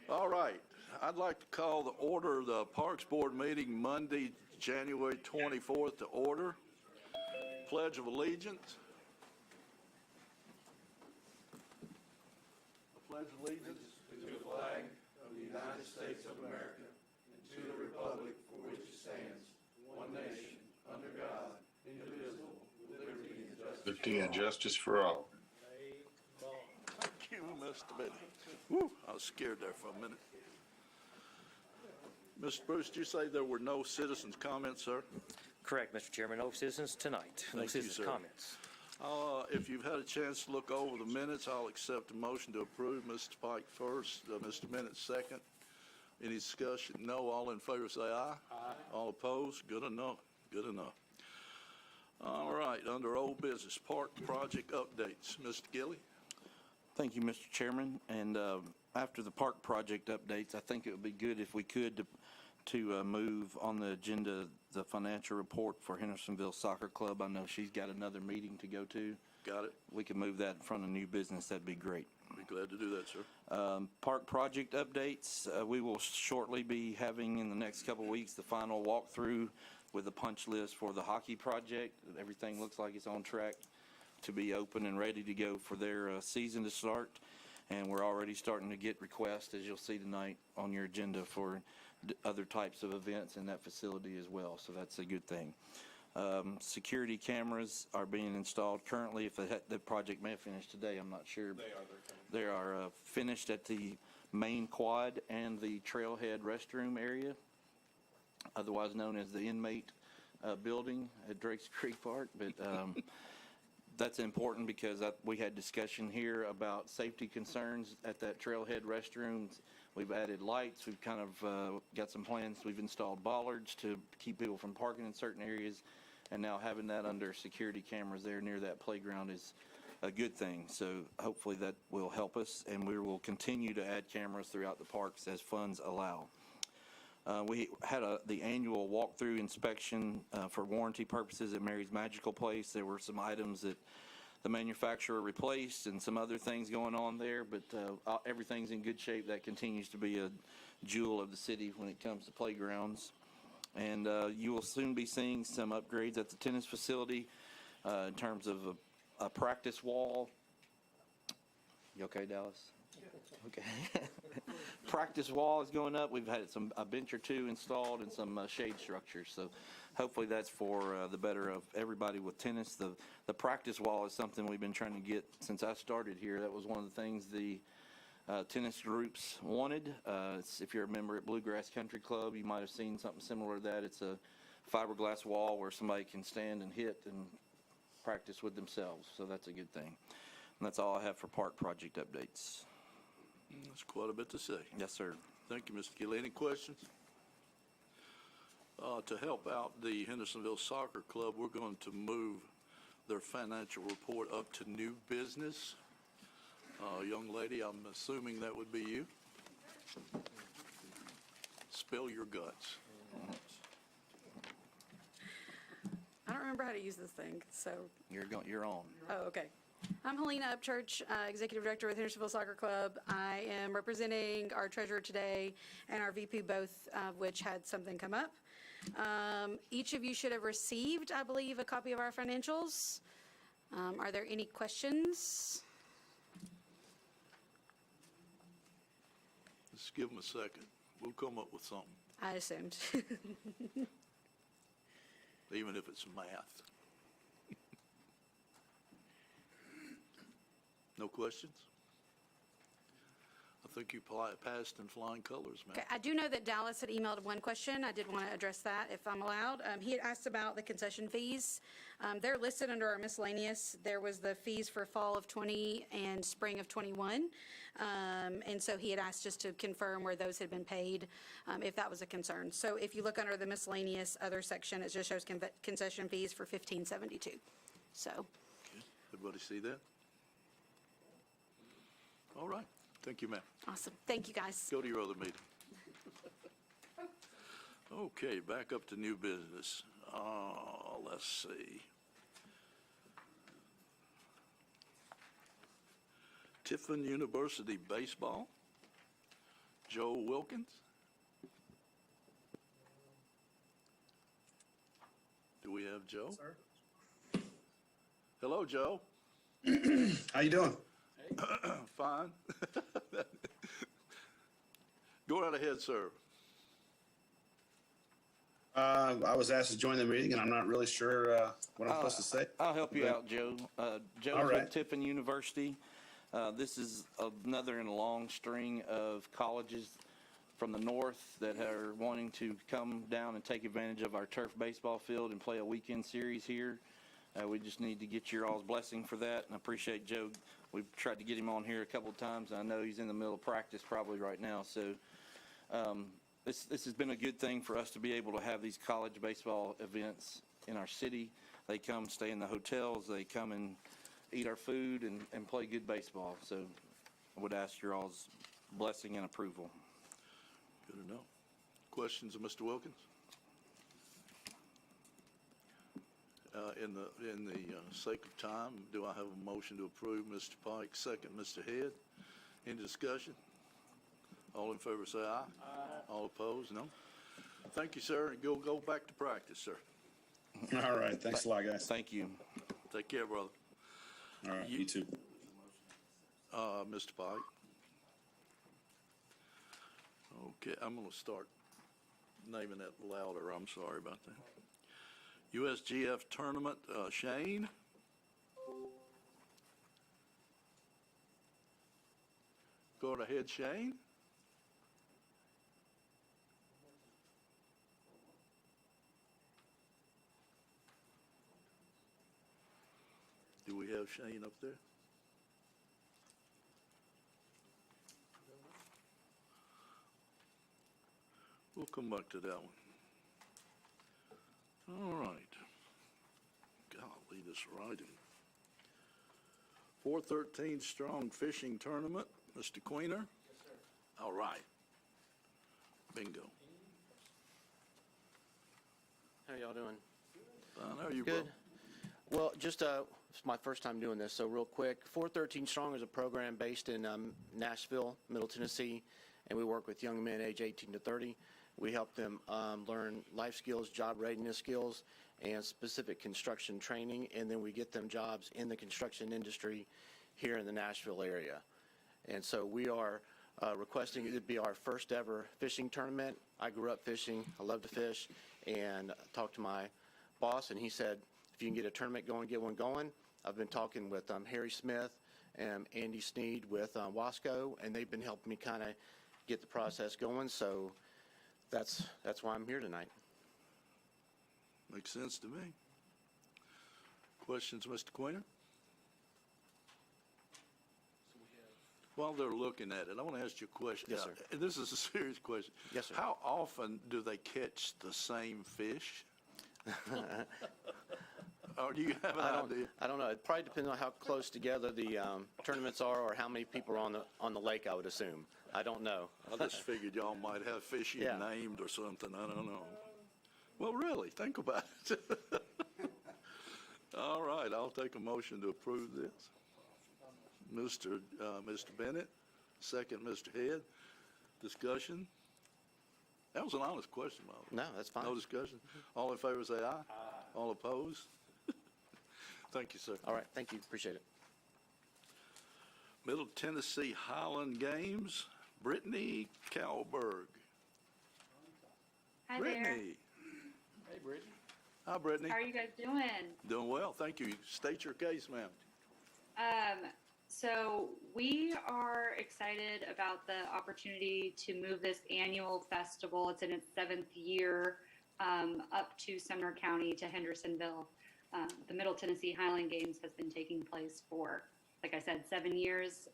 All right, I'd like to call the order of the Parks Board meeting Monday, January 24th to order. Pledge of Allegiance. I pledge allegiance to the flag of the United States of America and to the republic for which it stands, one nation, under God, indivisible, with liberty and justice for all. Thank you, Mr. Biddy. Woo, I was scared there for a minute. Mr. Bruce, did you say there were no citizens' comments, sir? Correct, Mr. Chairman. No citizens tonight. No citizens' comments. If you've had a chance to look over the minutes, I'll accept a motion to approve. Mr. Pike first, Mr. Minutes second. Any discussion? No. All in favor say aye. Aye. All opposed? Good enough. Good enough. All right. Under old business, park project updates. Mr. Gilley. Thank you, Mr. Chairman. And after the park project updates, I think it would be good if we could to move on the agenda the financial report for Hendersonville Soccer Club. I know she's got another meeting to go to. Got it. We can move that in front of new business. That'd be great. Be glad to do that, sir. Park project updates. We will shortly be having in the next couple of weeks the final walkthrough with the punch list for the hockey project. Everything looks like it's on track to be open and ready to go for their season to start. And we're already starting to get requests, as you'll see tonight on your agenda, for other types of events in that facility as well. So that's a good thing. Security cameras are being installed currently. If the project may have finished today, I'm not sure. They are finished at the main quad and the trailhead restroom area, otherwise known as the inmate building at Drakes Creek Park. But that's important because we had discussion here about safety concerns at that trailhead restrooms. We've added lights. We've kind of got some plans. We've installed bollards to keep people from parking in certain areas. And now having that under security cameras there near that playground is a good thing. So hopefully that will help us. And we will continue to add cameras throughout the parks as funds allow. We had the annual walkthrough inspection for warranty purposes at Mary's Magical Place. There were some items that the manufacturer replaced and some other things going on there, but everything's in good shape. That continues to be a jewel of the city when it comes to playgrounds. And you will soon be seeing some upgrades at the tennis facility in terms of a practice wall. You okay, Dallas? Okay. Practice wall is going up. We've had a bench or two installed and some shade structures. So hopefully that's for the better of everybody with tennis. The practice wall is something we've been trying to get since I started here. That was one of the things the tennis groups wanted. If you're a member at Bluegrass Country Club, you might have seen something similar to that. It's a fiberglass wall where somebody can stand and hit and practice with themselves. So that's a good thing. And that's all I have for park project updates. That's quite a bit to say. Yes, sir. Thank you, Mr. Gilley. Any questions? To help out the Hendersonville Soccer Club, we're going to move their financial report up to new business. Young lady, I'm assuming that would be you. Spill your guts. I don't remember how to use this thing, so. You're on. Oh, okay. I'm Helena Upchurch, Executive Director with Hendersonville Soccer Club. I am representing our treasurer today and our VP, both of which had something come up. Each of you should have received, I believe, a copy of our financials. Are there any questions? Just give them a second. We'll come up with something, I assumed. even if it's math. No questions? I think you passed in flying colors, man. Okay, I do know that Dallas had emailed one question. I did want to address that if I'm allowed. He had asked about the concession fees. They're listed under our miscellaneous. There was the fees for fall of 20 and spring of 21. And so he had asked just to confirm where those had been paid, if that was a concern. So if you look under the miscellaneous other section, it just shows concession fees for 1572. So. Okay. Everybody see that? All right. Thank you, ma'am. Awesome. Thank you, guys. Go to your other meeting. Okay, back up to new business. Let's see. Tiffin University Baseball. Joe Wilkins. Do we have Joe? Sir. Hello, Joe. How you doing? Fine. Go right ahead, sir. I was asked to join the meeting, and I'm not really sure what I'm supposed to say. I'll help you out, Joe. Joe's All right. with Tiffin University. This is another in a long string of colleges from the north that are wanting to come down and take advantage of our turf baseball field and play a weekend series here. We just need to get your all's blessing for that, and I appreciate Joe. We've tried to get him on here a couple of times. I know he's in the middle of practice probably right now, so this has been a good thing for us to be able to have these college baseball events in our city. They come stay in the hotels, they come and eat our food and play good baseball. So I would ask your all's blessing and approval. Good to know. Questions of Mr. Wilkins? In the sake of time, do I have a motion to approve Mr. Pike? Second, Mr. Head. Any discussion? All in favor say aye. Aye. All opposed, no. Thank you, sir, and go back to practice, sir. All right. Thanks a lot, guys. Thank you. Take care, brother. All right. You too. Mr. Pike. Okay, I'm going to start naming it louder. I'm sorry about that. USGF tournament, Shane. Go ahead, Shane. Do we have Shane up there? We'll come back to that one. All right. Golly, this writing. 413 strong fishing tournament. Mr. Queener? Yes, sir. All right. Bingo. How y'all doing? Fine. How are you, Good. bro? Well, just it's my first time doing this, so real quick. 413 Strong is a program based in Nashville, Middle Tennessee, and we work with young men age 18 to 30. We help them learn life skills, job readiness skills, and specific construction training, and then we get them jobs in the construction industry here in the Nashville area. And so we are requesting it to be our first ever fishing tournament. I grew up fishing. I love to fish, and talked to my boss, and he said, if you can get a tournament going, get one going. I've been talking with Harry Smith and Andy Sneed with Wasco, and they've been helping me kind of get the process going. So that's why I'm here tonight. Makes sense to me. Questions, Mr. Queener? While they're looking at it, I want to ask you a question. Yes, sir. This is a serious question. Yes, sir. How often do they catch the same fish? Or do you have an idea? I don't know. It probably depends on how close together the tournaments are, or how many people are on the lake, I would assume. I don't know. I just figured y'all might have fish you Yeah. named or something. I don't know. Well, really, think about it. All right, I'll take a motion to approve this. Mr. Bennett, second, Mr. Head. Discussion? That was an honest question, by the way. No, that's fine. No discussion? All in favor say aye. Aye. All opposed? Thank you, sir. All right. Thank you. Appreciate it. Middle Tennessee Highland Games, Brittany Kalberg. Hi there. Brittany. Hey, Bridget. Hi, Brittany. How are you guys doing? Doing well, thank you. State your case, ma'am. So we are excited about the opportunity to move this annual festival. It's in its 7th year, up to Sumner County to Hendersonville. The Middle Tennessee Highland Games has been taking place for, like I said, 7 years.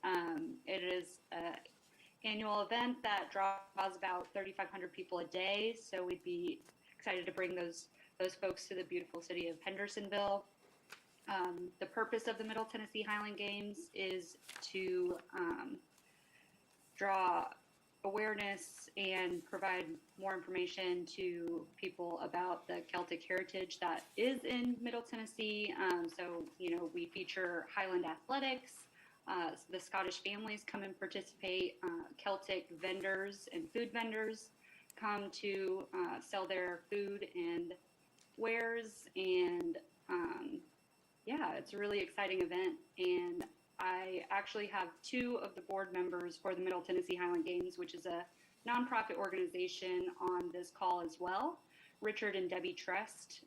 It is an annual event that draws about 3,500 people a day. So we'd be excited to bring those folks to the beautiful city of Hendersonville. The purpose of the Middle Tennessee Highland Games is to draw awareness and provide more information to people about the Celtic heritage that is in Middle Tennessee. So, we feature Highland athletics, The Scottish families come and participate. Celtic vendors and food vendors come to sell their food and wares. And yeah, it's a really exciting event. And I actually have two of the board members for the Middle Tennessee Highland Games, which is a nonprofit organization, on this call as well. Richard and Debbie Trest.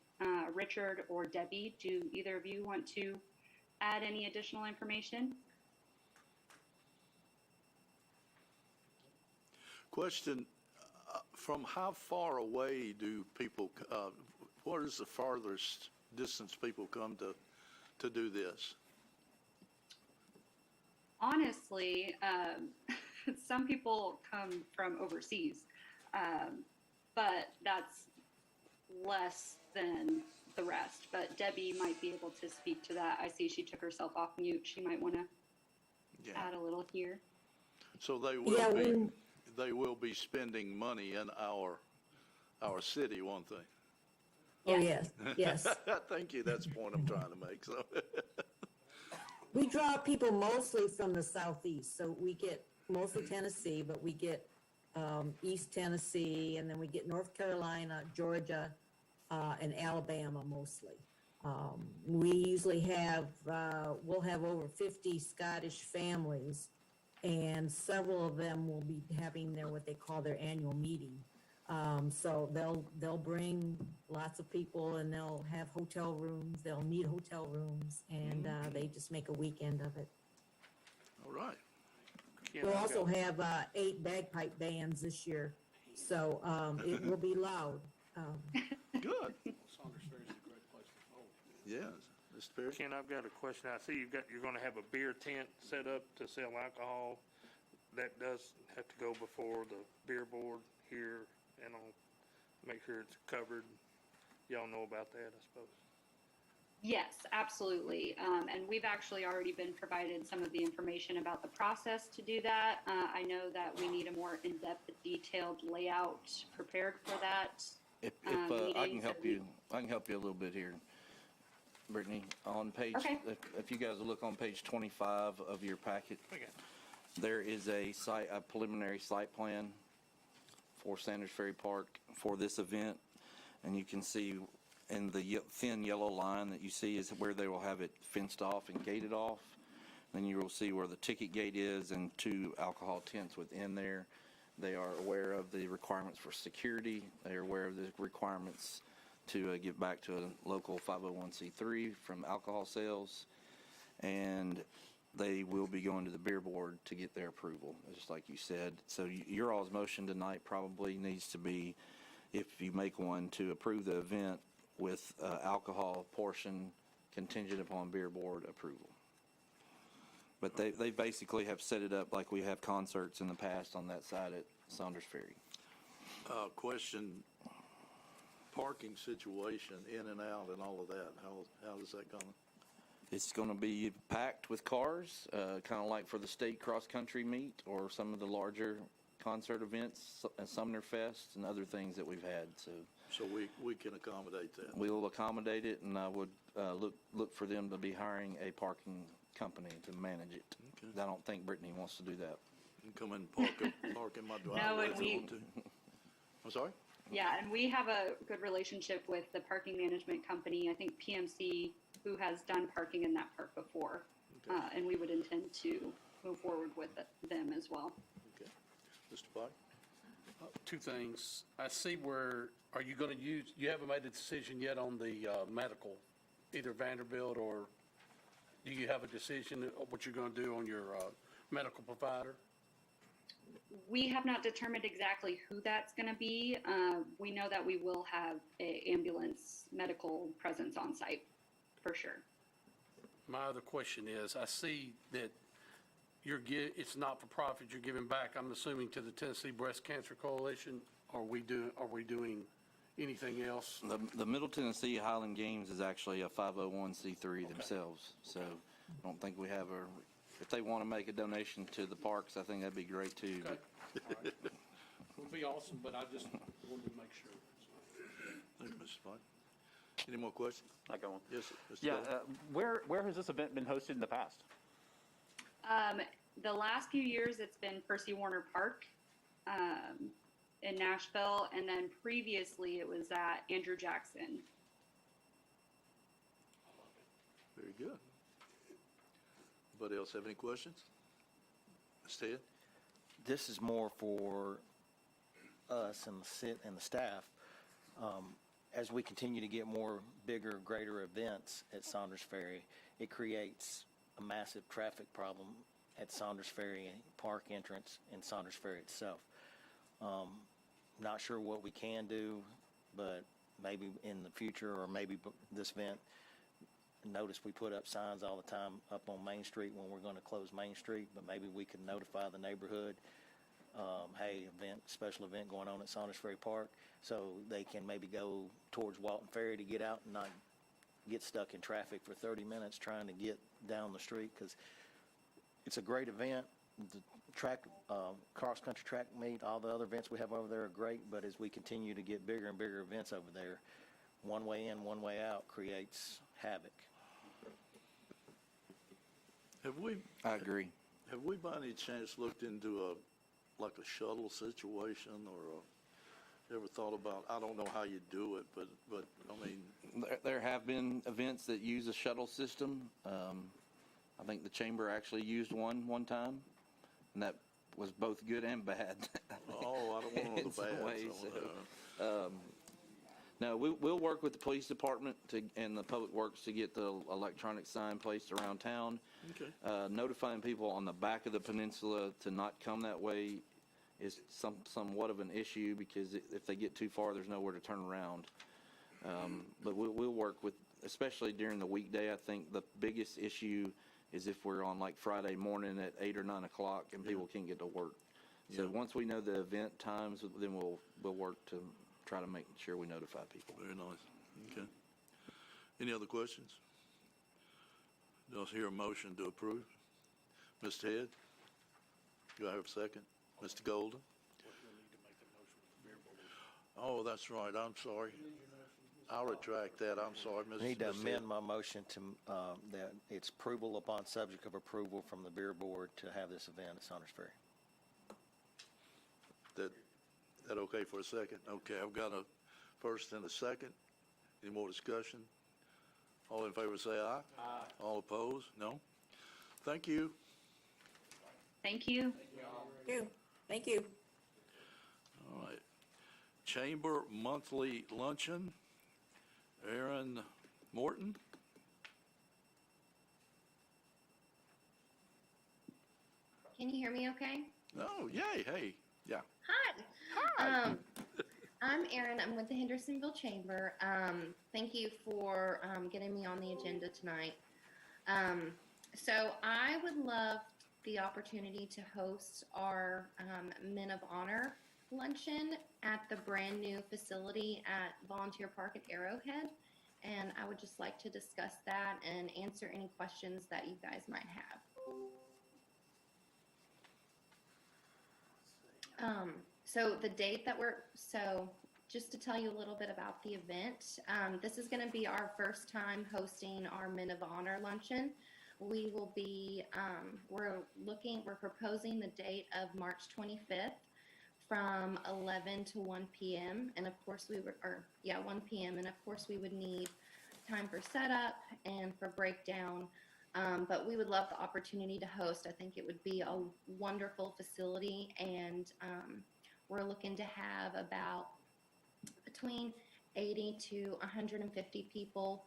Richard or Debbie, do either of you want to add any additional information? Question, from how far away do people, what is the farthest distance people come to do this? Honestly, some people come from overseas, but that's less than the rest. But Debbie might be able to speak to that. I see she took herself off mute. She might want to add a little here. So they will be spending money in our city, won't they? Oh, yes, yes. Thank you. That's the point I'm trying to make. So We draw people mostly from the southeast, so we get mostly Tennessee, but we get East Tennessee, and then we get North Carolina, Georgia, and Alabama mostly. We usually have, we'll have over 50 Scottish families, and several of them will be having their, what they call their annual meeting. So they'll bring lots of people, and they'll have hotel rooms, they'll need hotel rooms, and they just make a weekend of it. all right. We'll also have 8 bagpipe bands this year, so it will be loud. Good. Saunders Ferry is a great place to hold. Yes. Mr. Perry? Ken, I've got a question. I see you're going to have a beer tent set up to sell alcohol. That does have to go before the beer board here, and I'll make sure it's covered. Y'all know about that, I suppose. Yes, absolutely. And we've actually already been provided some of the information about the process to do that. I know that we need a more in-depth, detailed layout prepared for that. If I can meetings help that we- you, I can help you a little bit here, Brittany. On page, Okay. if you guys will look on page 25 of your packet, there is a preliminary site plan for Sanders Ferry Park for this event, and you can see in the thin yellow line that you see is where they will have it fenced off and gated off. Then you will see where the ticket gate is and 2 alcohol tents within there. They are aware of the requirements for security. They are aware of the requirements to give back to a local 501c3 from alcohol sales. And they will be going to the beer board to get their approval, just like you said. So your all's motion tonight probably needs to be, if you make one, to approve the event with alcohol portion contingent upon beer board approval. But they basically have set it up like we have concerts in the past on that side at Saunders Ferry. Question, parking situation in and out and all of that, how is that going? It's going to be packed with cars, kind of like for the state cross-country meet or some of the larger concert events, Sumner Fest and other things that we've had. So we can accommodate that. We'll accommodate it, and I would look for them to be hiring a parking company to manage it. Okay. I don't think Brittany wants to do that. You can come in and park in my driveway and if you we- want to. I'm sorry? Yeah, and we have a good relationship with the parking management company, I think PMC, who has done parking in that park before. And we would intend to move forward with them as well. Okay. Mr. Pike? 2 things. I see where, are you going to use, you haven't made a decision yet on the medical, either Vanderbilt or, do you have a decision of what you're going to do on your medical provider? We have not determined exactly who that's going to be. We know that we will have a ambulance medical presence on site, for sure. My other question is, I see that it's not for profit, you're giving back, I'm assuming, to the Tennessee Breast Cancer Coalition. Are we doing anything else? The Middle Tennessee Highland Games is actually a 501c3 themselves, so I don't think we have if they want to make a donation to the parks, I think that'd be great too. Okay. All right. Would be awesome, but I just wanted to make sure. Thank you, Mr. Pike. Any more questions? I go on. Yes, sir. Mr. Yeah, Bell. where has this event been hosted in the past? The last few years, it's been Percy Warner Park in Nashville, and then previously it was at Andrew Jackson. Very good. Anybody else have any questions? Mr. Ted? This is more for us and the staff. As we continue to get more bigger, greater events at Saunders Ferry, it creates a massive traffic problem at Saunders Ferry Park entrance and Saunders Ferry itself. Not sure what we can do, but maybe in the future, or maybe this event, notice we put up signs all the time up on Main Street when we're going to close Main Street, but maybe we could notify the neighborhood, hey, special event going on at Saunders Ferry Park, so they can maybe go towards Walton Ferry to get out and not get stuck in traffic for 30 minutes trying to get down the street, because it's a great event. The track, cross-country track meet, all the other events we have over there are great, but as we continue to get bigger and bigger events over there, one way in, one way out creates havoc. I agree. Have we by any chance looked into like a shuttle situation, or ever thought about, I don't know how you do it, but I mean. There have been events that use a shuttle system. I think the chamber actually used one time, and that was both good and bad. Oh, I don't want to know In the some bad. ways, So, No, we'll work with the police department and the public works to get the electronic sign placed around town. Okay. Notifying people on the back of the peninsula to not come that way is somewhat of an issue, because if they get too far, there's nowhere to turn around. But we'll work with, especially during the weekday. I think the biggest issue is if we're on like Friday morning at 8 or 9 o'clock and people can't get to work. So once we know the event times, then we'll work to try to make sure we notify people. very nice. Okay. Any other questions? Do I hear a motion to approve? Mr. Head? Do I have a second? Mr. Golden? Oh, that's right. I'm sorry. I'll retract that. I'm sorry, Mr. I need to Head. amend my motion to, that it's approval upon subject of approval from the beer board to have this event at Saunders Ferry. That okay for a second? Okay, I've got a first and a second. Any more discussion? All in favor say aye. Aye. All opposed? No? Thank you. Thank you. Thank you. All right. Chamber Monthly Luncheon. Aaron Morton. Can you hear me okay? Oh, yay, hey, yeah. Hi. I'm Erin. I'm with the Hendersonville Chamber. Thank you for getting me on the agenda tonight. So I would love the opportunity to host our Men of Honor luncheon at the brand new facility at Volunteer Park at Arrowhead. And I would just like to discuss that and answer any questions that you guys might have. So the date that just to tell you a little bit about the event, this is going to be our first time hosting our Men of Honor luncheon. We will be, we're proposing the date of March 25th from 11 to 1 p.m. And of course 1 p.m. And of course we would need time for setup and for breakdown. But we would love the opportunity to host. I think it would be a wonderful facility, and we're looking to have about between 80 to 150 people.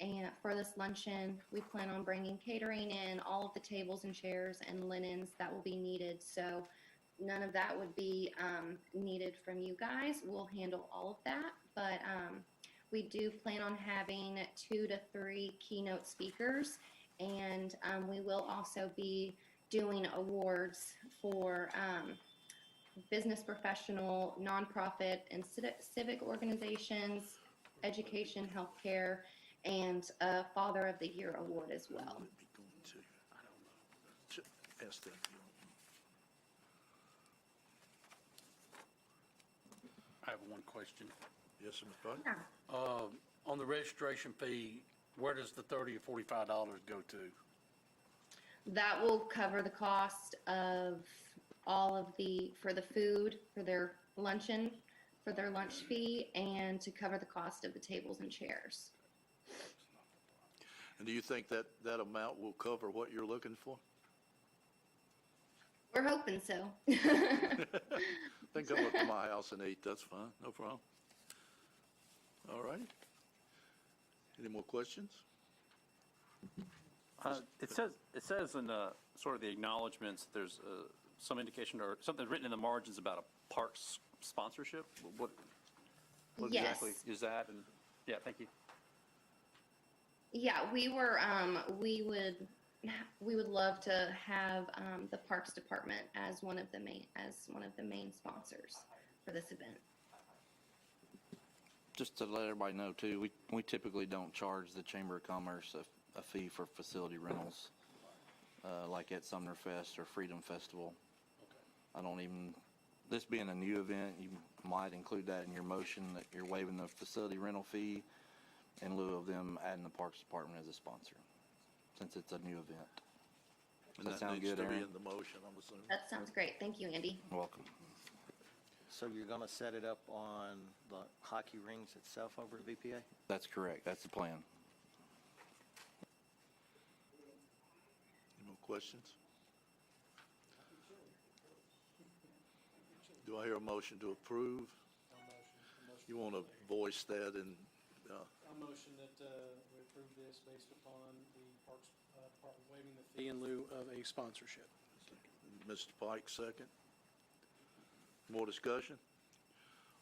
And for this luncheon, we plan on bringing catering in, all of the tables and chairs and linens that will be needed. So none of that would be needed from you guys. We'll handle all of that, but we do plan on having 2 to 3 keynote speakers. And we will also be doing awards for business professional, nonprofit, and civic organizations, education, healthcare, and a Father of the Year award as well. Ask that. I have one question. Yes, sir, Mr. Bud? On the registration fee, where does the $30 or $45 go to? That will cover the cost of all of for the food, for their luncheon, for their lunch fee, and to cover the cost of the tables and chairs. And do you think that that amount will cover what you're looking for? We're hoping so. Then come up to my house and eat, that's fine, no problem. All right. Any more questions? It says in sort of the acknowledgements, there's some indication or something written in the margins about a parks sponsorship. What Yes. exactly is that? And yeah, thank you. Yeah, we would love to have the Parks Department as one of the main sponsors for this event. Just to let everybody know too, we typically don't charge the Chamber of Commerce a fee for facility rentals, like at Sumner Fest or Freedom Festival. I don't even, this being a new event, you might include that in your motion that you're waiving the facility rental fee in lieu of them adding the Parks Department as a sponsor, since it's a new event. Does that sound good, needs to be Aaron? in the motion, I'm assuming. That sounds great. Thank you, Andy. Welcome. So you're going to set it up on the hockey rings itself over at VPA? That's correct. That's the plan. Any more questions? Do I hear a motion to approve? You want to voice that in, I motion that we approve this based upon the Parks Department waiving the fee in lieu of a sponsorship. Mr. Pike, second. More discussion?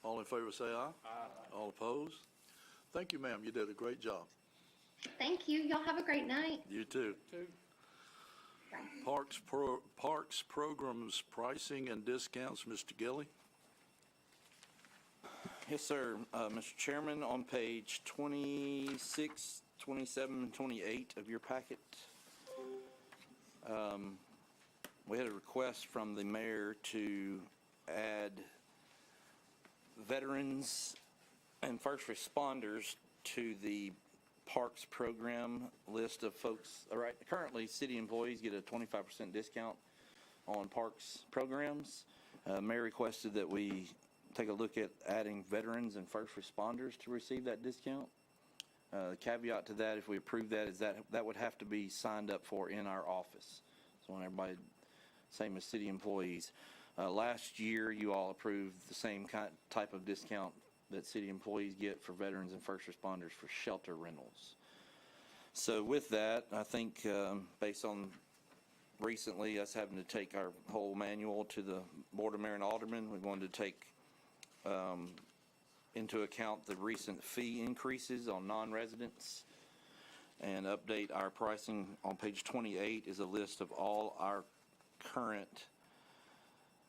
All in favor say aye. Aye. All opposed? Thank you, ma'am. You did a great job. Thank you. Y'all have a great night. You too. Parks programs, pricing and discounts, Mr. Gilly. Yes, sir. Mr. Chairman, on page 26, 27, and 28 of your packet, we had a request from the mayor to add veterans and first responders to the parks program list of folks. All right, currently city employees get a 25% discount on parks programs. Mayor requested that we take a look at adding veterans and first responders to receive that discount. The caveat to that, if we approve that, is that would have to be signed up for in our office. So when everybody, same as city employees. Last year, you all approved the same type of discount that city employees get for veterans and first responders for shelter rentals. So with that, I think based on recently us having to take our whole manual to the Board of Mayor and Aldermen, we wanted to take into account the recent fee increases on non-residents and update our pricing. On page 28 is a list of all our current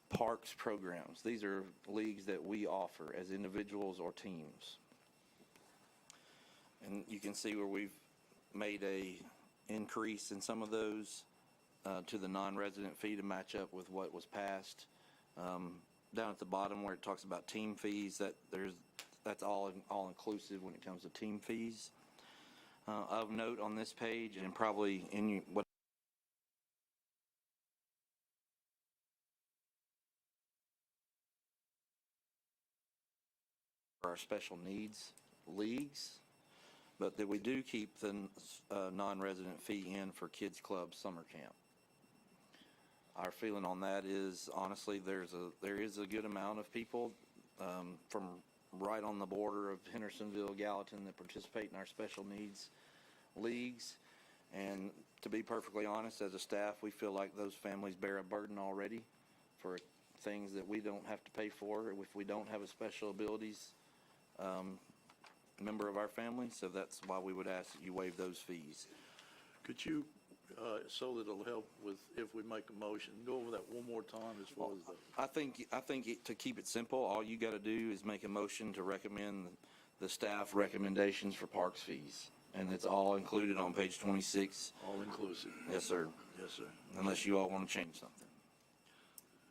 parks programs. These are leagues that we offer as individuals or teams. And you can see where we've made a increase in some of those to the non-resident fee to match up with what was passed. Down at the bottom where it talks about team fees, that's all inclusive when it comes to team fees. Of note on this page, and probably in what our special needs leagues, but that we do keep the non-resident fee in for Kids Club Summer Camp. Our feeling on that is, honestly, there is a good amount of people from right on the border of Hendersonville, Gallatin that participate in our special needs leagues. And to be perfectly honest, as a staff, we feel like those families bear a burden already for things that we don't have to pay for if we don't have a special abilities member of our family. So that's why we would ask that you waive those fees. Could you, so that it'll help with, if we make a motion, go over that one more time as far as the... I think to keep it simple, all you got to do is make a motion to recommend the staff recommendations for parks fees. And it's all included on page 26. All inclusive? Yes, sir. Yes, sir. Unless you all want to change something.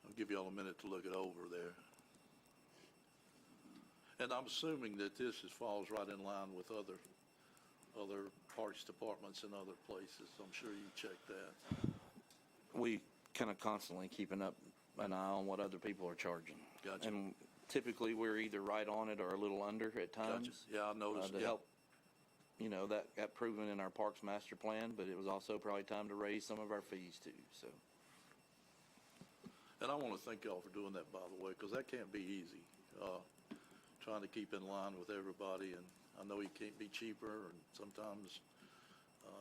I'll give you all a minute to look it over there. And I'm assuming that this falls right in line with other parks departments in other places. I'm sure you checked that. we kind of constantly keeping up an eye on what other people are charging. Gotcha. And typically, we're either right on it or a little under at times. Gotcha. Yeah, I noticed, To yeah. help, that got proven in our Parks Master Plan, but it was also probably time to raise some of our fees too, so. And I want to thank y'all for doing that, by the way, because that can't be easy, trying to keep in line with everybody. And I know you can't be cheaper, and sometimes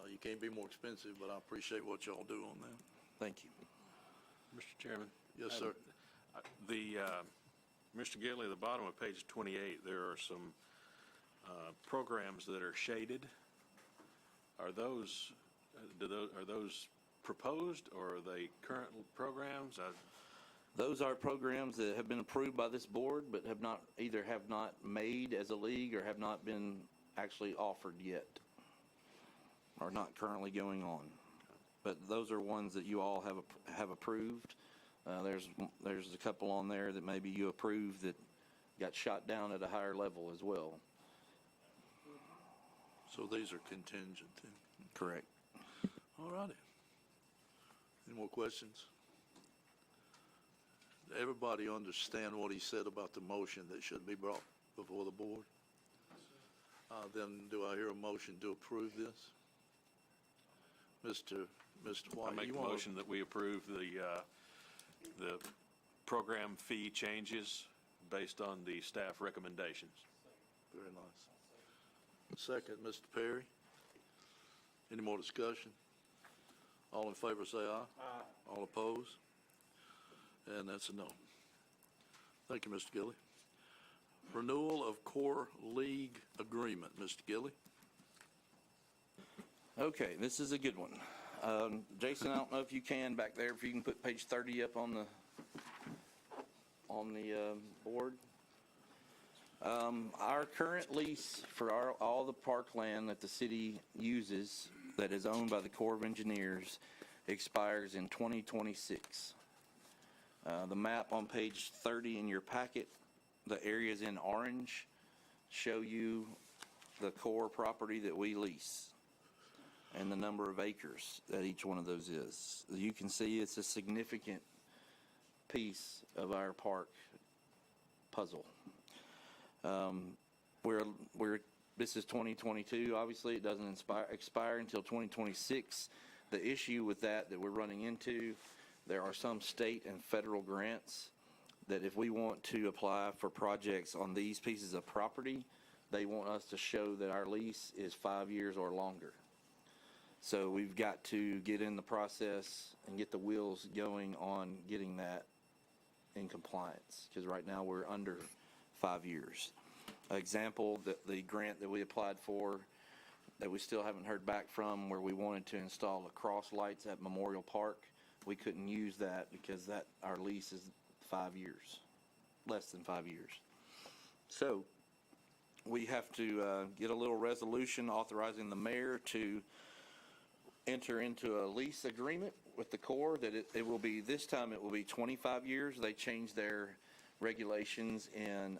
you can't be more expensive, but I appreciate what y'all do on that. Thank you. Mr. Chairman? Yes, sir. Mr. Gilly, the bottom of page 28, there are some programs that are shaded. Are those proposed, or are they current programs? Those are programs that have been approved by this board, but have not made as a league or have not been actually offered yet, are not currently going on. But those are ones that you all have approved. There's a couple on there that maybe you approved that got shot down at a higher level as well. So these are contingent then? Correct. All righty. Any more questions? Everybody understand what he said about the motion that should be brought before the board? Then do I hear a motion to approve this? Mr. White, I make a motion that we approve the program fee changes based on the staff recommendations. Very nice. Second, Mr. Perry. Any more discussion? All in favor say aye. Aye. All opposed? And that's a no. Thank you, Mr. Gilly. Renewal of core league agreement, Mr. Gilly. Okay, this is a good one. Jason, I don't know if you can back there, if you can put page 30 up on the board. Our current lease for all the parkland that the city uses that is owned by the Corps of Engineers expires in 2026. The map on page 30 in your packet, the areas in orange show you the core property that we lease and the number of acres that each one of those is. You can see it's a significant piece of our park puzzle. This is 2022. Obviously, it doesn't expire until 2026. The issue with that we're running into, there are some state and federal grants that if we want to apply for projects on these pieces of property, they want us to show that our lease is 5 years or longer. So we've got to get in the process and get the wheels going on getting that in compliance, because right now we're under 5 years. Example, the grant that we applied for that we still haven't heard back from, where we wanted to install lacrosse lights at Memorial Park, we couldn't use that because our lease is 5 years, less than 5 years. So we have to get a little resolution authorizing the mayor to enter into a lease agreement with the Corps that it will be, this time it will be 25 years. They changed their regulations in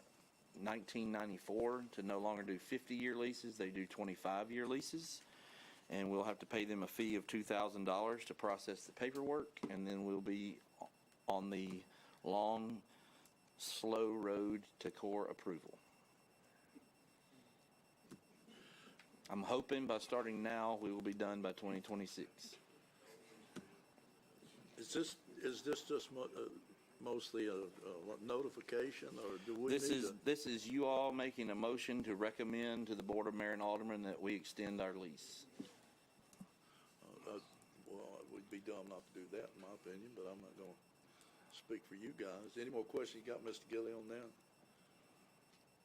1994 to no longer do 50-year leases. They do 25-year leases. And we'll have to pay them a fee of $2,000 to process the paperwork, and then we'll be on the long, slow road to Corps approval. I'm hoping by starting now, we will be done by 2026. Is this just mostly a notification, or do we need to? This is you all making a motion to recommend to the Board of Mayor and Aldermen that we extend our lease. Well, it would be dumb not to do that, in my opinion, but I'm not going to speak for you guys. Any more questions you got, Mr. Gilly, on that?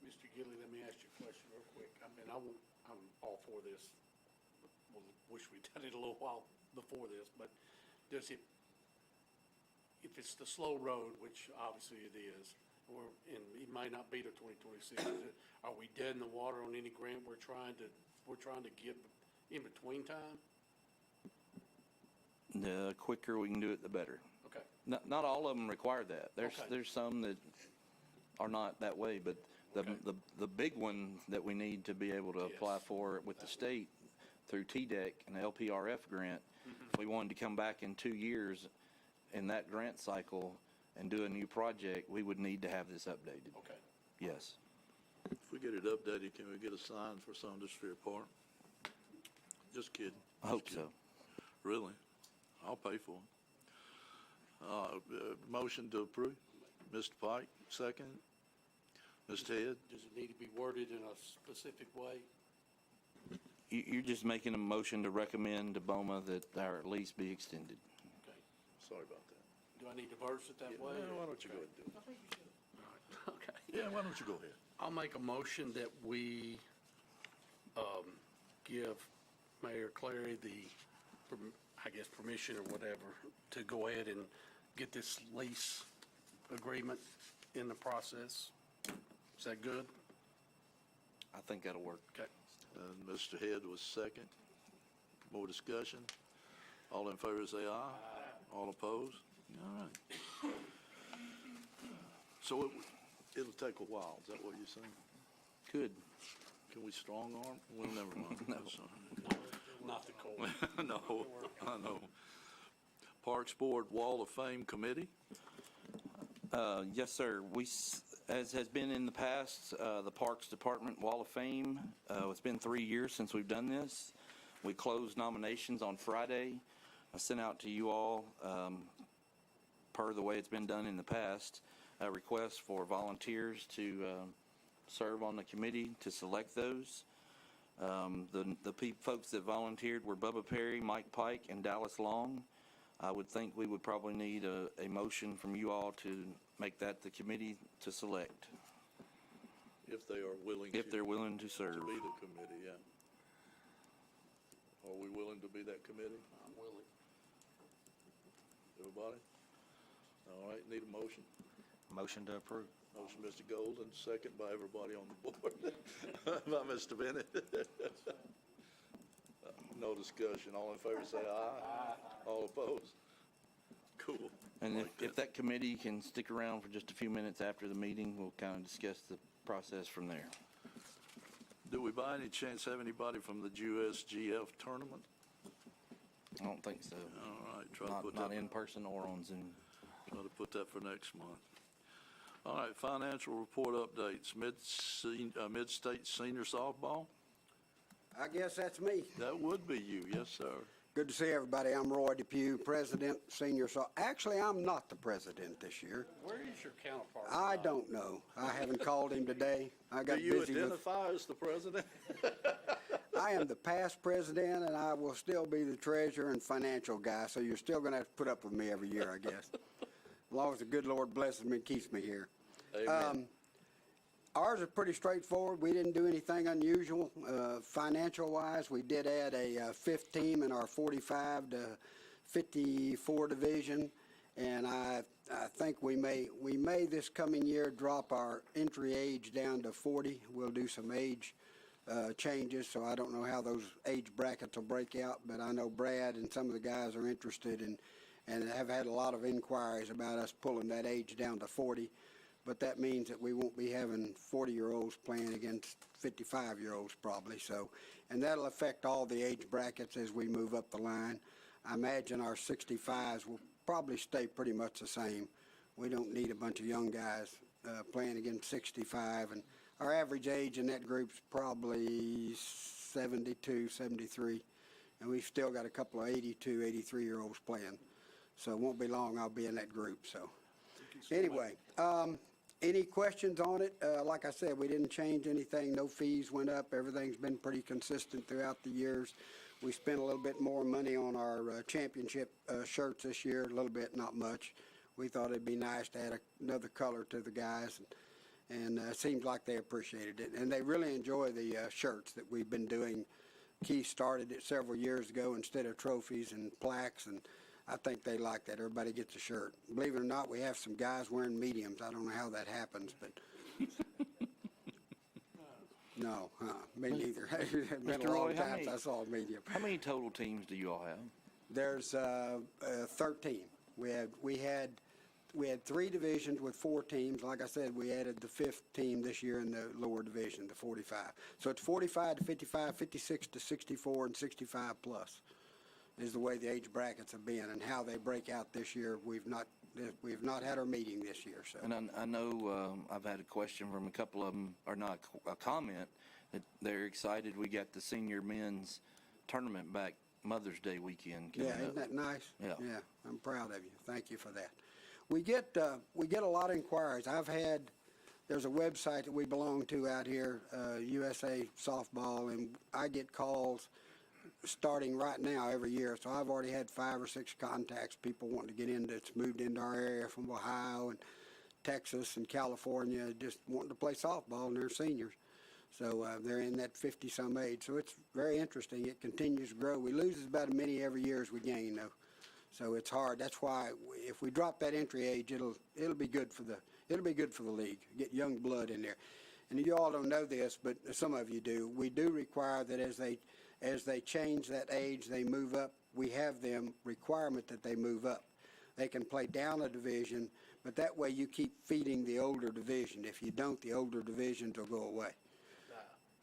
Mr. Gilly, let me ask you a question real quick. I mean, I'm all for this. Wish we'd done it a little while before this, but does it, if it's the slow road, which obviously it is, and it might not be to 2026, are we dead in the water on any grant we're trying to get in between time? The quicker we can do it, the better. Okay. Not all of them require that. There's some that are not that way, but the big one that we need to be able to apply for with the state through TDEC and the LPRF grant, we wanted to come back in 2 years in that grant cycle and do a new project, we would need to have this updated. Okay. Yes. If we get it updated, can we get a sign for Saunders Fair Park? Just kidding. I hope so. Really? I'll pay for it. Motion to approve. Mr. Pike, second. Mr. Head? Does it need to be worded in a specific way? You're just making a motion to recommend to BOMA that our lease be extended. Okay. Sorry about that. Do I need to verse it that way? Why don't you go ahead and do it? I think you should. Okay. Yeah, why don't you go ahead? I'll make a motion that we give Mayor Clary I guess, permission or whatever to go ahead and get this lease agreement in the process. Is that good? I think that'll work. Okay. And Mr. Head was second. More discussion? All in favor say aye. All opposed? All right. So it'll take a while, is that what you're saying? Good. Can we strong arm? Well, never mind. No. That's all right. Not the cold. No, I know. Parks Board Wall of Fame Committee? Yes, sir. As has been in the past, the Parks Department Wall of Fame, it's been 3 years since we've done this. We closed nominations on Friday. I sent out to you all, per the way it's been done in the past, a request for volunteers to serve on the committee to select those. The folks that volunteered were Bubba Perry, Mike Pike, and Dallas Long. I would think we would probably need a motion from you all to make that the committee to select, If they are willing if they're willing to to serve. be the committee, yeah. Are we willing to be that committee? I'm willing. Everybody? All right, need a motion? Motion to approve. Motion, Mr. Golden, second by everybody on the board. By Mr. Bennett. No discussion. All in favor say aye. All opposed? Cool. And Like if that committee can stick around for just a few minutes after the meeting, we'll kind of discuss the process from there. Do we by any chance have anybody from the USGF tournament? I don't think so. All right, try to put that. Not in person or on Zoom. Try to put that for next month. All right, financial report updates, mid-state senior softball? I guess that's me. That would be you, yes, sir. Good to see everybody. I'm Roy Depew, President, Senior Actually, I'm not the president this year. Where is your counterpart? I don't know. I haven't called him today. I got Do you busy with. identify as the president? I am the past president, and I will still be the treasurer and financial guy, so you're still going to have to put up with me every year, I guess. As long as the good Lord blesses me and keeps me here. Amen. Ours is pretty straightforward. We didn't do anything unusual. Financial-wise, we did add a fifth team in our 45 to 54 division, and I think we may this coming year drop our entry age down to 40. We'll do some age changes, so I don't know how those age brackets will break out, but I know Brad and some of the guys are interested and have had a lot of inquiries about us pulling that age down to 40. But that means that we won't be having 40-year-olds playing against 55-year-olds probably. So, and that'll affect all the age brackets as we move up the line. I imagine our 65s will probably stay pretty much the same. We don't need a bunch of young guys playing against 65. And our average age in that group's probably 72, 73. And we've still got a couple of 82, 83-year-olds playing. So it won't be long I'll be in that group. So anyway, any questions on it? Like I said, we didn't change anything. No fees went up. Everything's been pretty consistent throughout the years. We spent a little bit more money on our championship shirts this year, a little bit, not much. We thought it'd be nice to add another color to the guys, and it seems like they appreciated it. And they really enjoy the shirts that we've been doing. Keith started it several years ago instead of trophies and plaques, and I think they like that. Everybody gets a shirt. Believe it or not, we have some guys wearing mediums. I don't know how that happens, but no, me neither. It's been a long time since I saw a medium. How many total teams do you all have? There's 13. We had 3 divisions with 4 teams. Like I said, we added the 5th team this year in the lower division, the 45. So it's 45 to 55, 56 to 64, and 65 plus. is the way the age brackets have been, and how they break out this year. We've not had our meeting this year, so. And I know I've had a question from a couple of them, or not a comment, that they're excited we got the senior men's tournament back Mother's Day weekend coming Yeah, isn't up. that nice? Yeah. Yeah, I'm proud of you. Thank you for that. We get a lot of inquiries. There's a website that we belong to out here, USA Softball, and I get calls starting right now every year. So I've already had 5 or 6 contacts, people wanting to get into, it's moved into our area from Ohio and Texas and California, just wanting to play softball, and they're seniors. So they're in that 50-some age. So it's very interesting. It continues to grow. We lose about as many every year as we gain, though. So it's hard. That's why if we drop that entry age, it'll be good for the league. Get young blood in there. And you all don't know this, but some of you do. We do require that as they change that age, they move up. We have them requirement that they move up. They can play down a division, but that way you keep feeding the older division. If you don't, the older divisions will go away.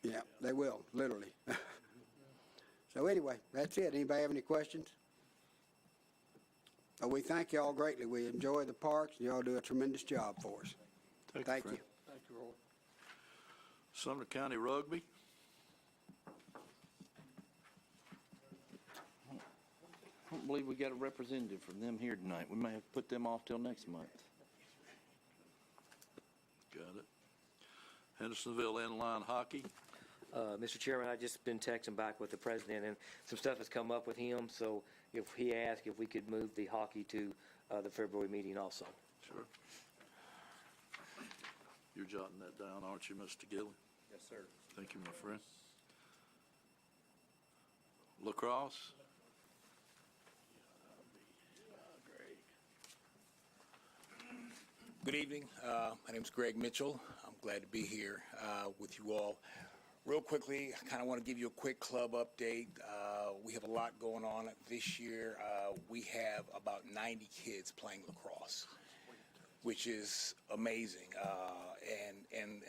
Yeah, they will, literally. So anyway, that's it. Anybody have any questions? We thank you all greatly. We enjoy the parks. You all do a tremendous job for us. Thank you. Thank you, Roy. Sumner County Rugby. I don't believe we got a representative from them here tonight. We may have to put them off till next month. Got it. Hendersonville Inline Hockey. Mr. Chairman, I just been texting back with the president, and some stuff has come up with him, so if he asked if we could move the hockey to the February meeting also. Sure. You're jotting that down, aren't you, Mr. Gilly? Yes, sir. Thank you, my friend. Lacrosse. Good evening. My name is Greg Mitchell. I'm glad to be here with you all. Real quickly, I kind of want to give you a quick club update. We have a lot going on this year. We have about 90 kids playing lacrosse, which is amazing. And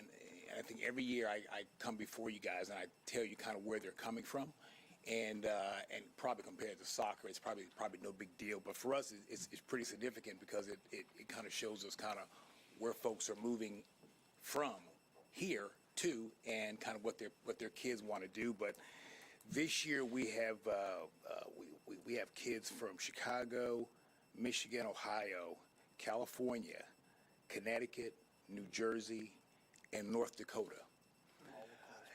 I think every year I come before you guys and I tell you kind of where they're coming from. And probably compared to soccer, it's probably no big deal. But for us, it's pretty significant because it kind of shows us kind of where folks are moving from here to, and kind of what their kids want to do. But this year we have we have kids from Chicago, Michigan, Ohio, California, Connecticut, New Jersey, and North Dakota.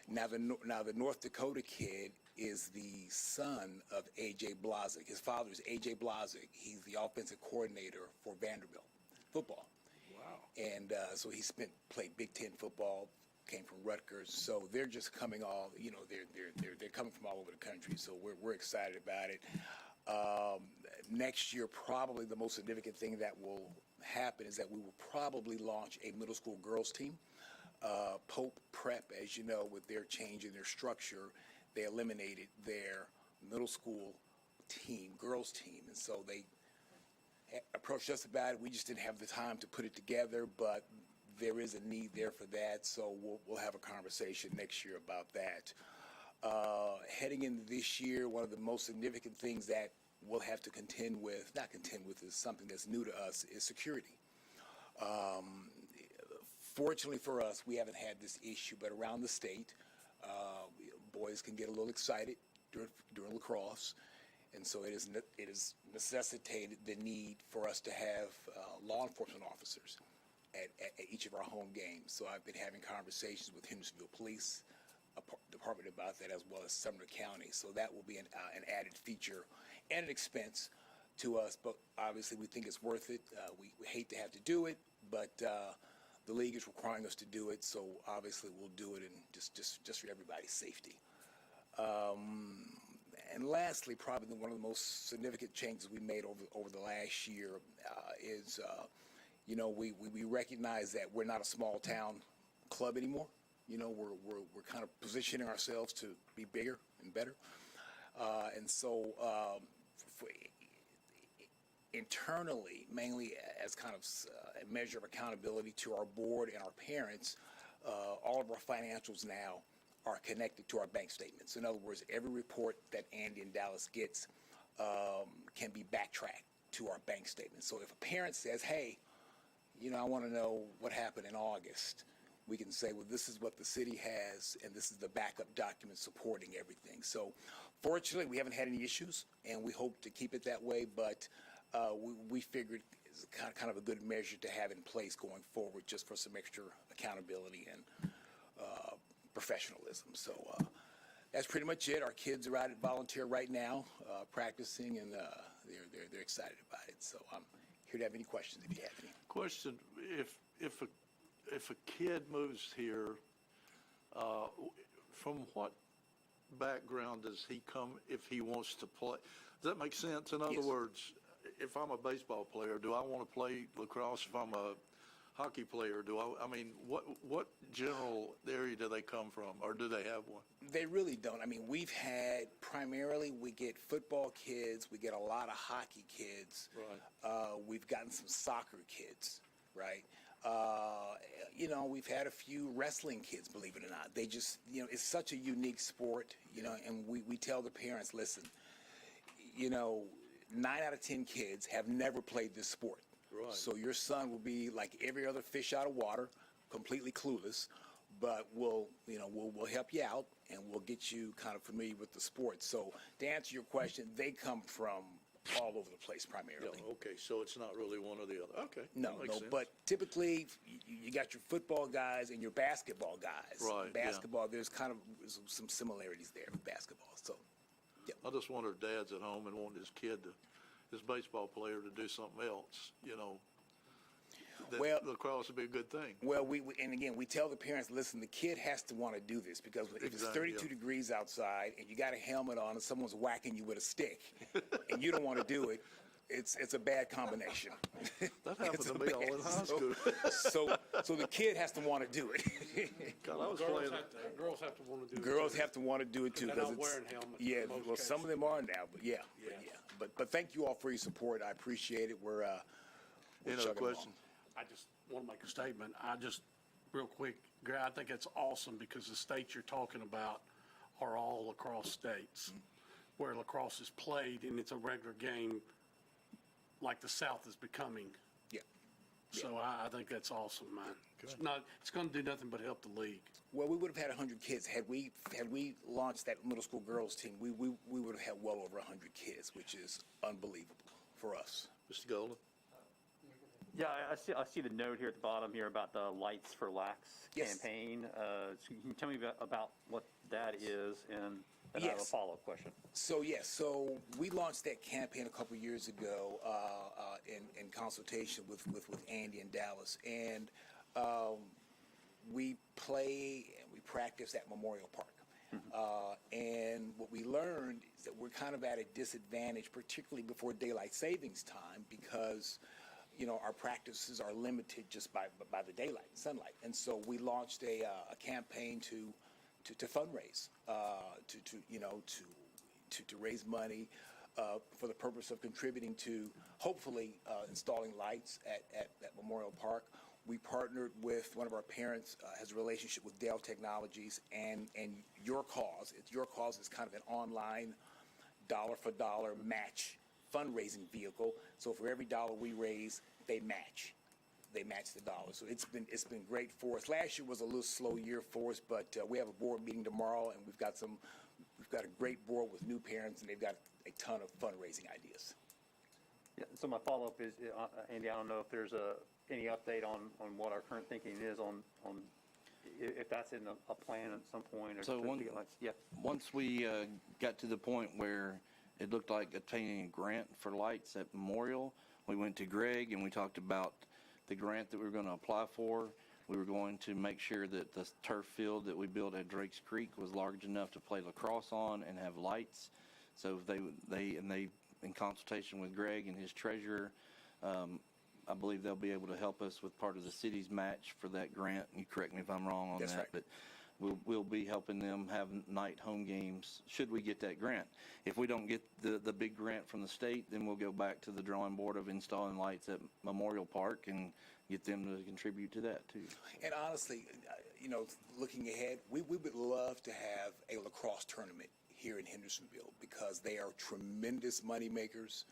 Now the North Dakota kid is the son of A.J. Blazik. His father is A.J. Blazik. He's the offensive coordinator for Vanderbilt football. Wow. And so he played Big Ten football, came from Rutgers. So they're just coming they're coming from all over the country. So we're excited about it. Next year, probably the most significant thing that will happen is that we will probably launch a middle school girls team. Pope Prep, as you know, with their change in their structure, they eliminated their middle school team, girls team, and so they approached us about it. We just didn't have the time to put it together, but there is a need there for that, so we'll have a conversation next year about that. Heading into this year, one of the most significant things that we'll have to is something that's new to us, is security. Fortunately for us, we haven't had this issue, but around the state, boys can get a little excited during lacrosse, and so it is necessitated the need for us to have law enforcement officers at each of our home games. So I've been having conversations with Hendersonville Police Department about that, as well as Sumner County. So that will be an added feature and an expense to us, but obviously we think it's worth it. We hate to have to do it, but the league is requiring us to do it, so obviously we'll do it, and just for everybody's safety. And lastly, probably one of the most significant changes we made over the last year is, we recognize that we're not a small town club anymore. We're kind of positioning ourselves to be bigger and better, and so internally, mainly as kind of a measure of accountability to our board and our parents, all of our financials now are connected to our bank statements. In other words, every report that Andy in Dallas gets can be backtracked to our bank statement. So if a parent says, hey, I want to know what happened in August, we can say, well, this is what the city has, and this is the backup document supporting everything. So fortunately, we haven't had any issues, and we hope to keep it that way, but we figured it's kind of a good measure to have in place going forward, just for some extra accountability and professionalism. So that's pretty much it. Our kids are out at volunteer right now, practicing, and they're excited about it. So I'm here to have any questions if you have any. Question, if a kid moves here, from what background does he come if he wants to play? Does that make sense? In other Yes. words, if I'm a baseball player, do I want to play lacrosse? If I'm a hockey player, I mean, what general area do they come from, or do they have one? They really don't. I mean, we've had, primarily, we get football kids, we get a lot of hockey kids. Right. We've gotten some soccer kids, right? We've had a few wrestling kids, believe it or not. They just, it's such a unique sport, and we tell the parents, listen, 9 out of 10 kids have never played this sport. Right. So your son will be like every other fish out of water, completely clueless, but we'll help you out, and we'll get you kind of familiar with the sport. So to answer your question, they come from all over the place primarily. Yeah, okay, so it's not really one or the other. Okay. No, that makes sense. but typically you got your football guys and your basketball guys. Right, yeah. Basketball, there's kind of some similarities there with basketball. So, yeah. I just wonder if dad's at home and want his baseball player to do something else, that Well- lacrosse would be a good thing. Well, and again, we tell the parents, listen, the kid has to want to do this, because if it's Exactly, 32 yeah. degrees outside and you got a helmet on and someone's whacking you with a stick and you don't want to do it, it's a bad combination. That happened It's to a me all in bad- high school. So the kid has to want to do it. God, I was Girls playing. girls have to want to do it. Girls too. have to want to do it too. They're 'cause not it's- wearing helmets Yeah, in most well, some of them are now, but yeah. But thank you all for your support. I appreciate it. We're Any other chugging along. questions? I just want to make a statement. Real quick, Greg, I think it's awesome because the states you're talking about are all lacrosse states, where lacrosse is played and it's a regular game like the South is becoming. Yeah. So I think that's awesome, man. It's going to do nothing but help the league. Well, we would have had 100 kids. Had we launched that middle school girls team, we would have had well over 100 kids, which is unbelievable for us. Mr. Golden? Yeah, I see the note here at the bottom here about the Lights for Lax Yes. campaign. So can you tell me about what that is, and then I have a Yes. follow-up question. So we launched that campaign a couple years ago in consultation with Andy in Dallas, and we play and we practice at Memorial Park. And what we learned is that we're kind of at a disadvantage, particularly before daylight savings time, because our practices are limited just by the daylight, sunlight. And so we launched a campaign to fundraise, to raise money for the purpose of contributing to hopefully installing lights at Memorial Park. We partnered with one of our parents, has a relationship with Dell Technologies, and Your Cause. Your Cause is kind of an online dollar for dollar match fundraising vehicle. So for every dollar we raise, they match the dollar. So it's been great for us. Last year was a little slow year for us, but we have a board meeting tomorrow, and we've got a great board with new parents, and they've got a ton of fundraising ideas. Yeah, so my follow-up is, Andy, I don't know if there's any update on what our current thinking is on if that's in a plan at some point, or So to get lights. Yeah. Once we got to the point where it looked like obtaining a grant for lights at Memorial, we went to Greg and we talked about the grant that we were going to apply for. We were going to make sure that the turf field that we built at Drake's Creek was large enough to play lacrosse on and have lights. So they in consultation with Greg and his treasurer, I believe they'll be able to help us with part of the city's match for that grant. You correct me if I'm wrong on That's that, right. but we'll be helping them have night home games should we get that grant. If we don't get the big grant from the state, then we'll go back to the drawing board of installing lights at Memorial Park and get them to contribute to that too. And honestly, looking ahead, we would love to have a lacrosse tournament here in Hendersonville because they are tremendous moneymakers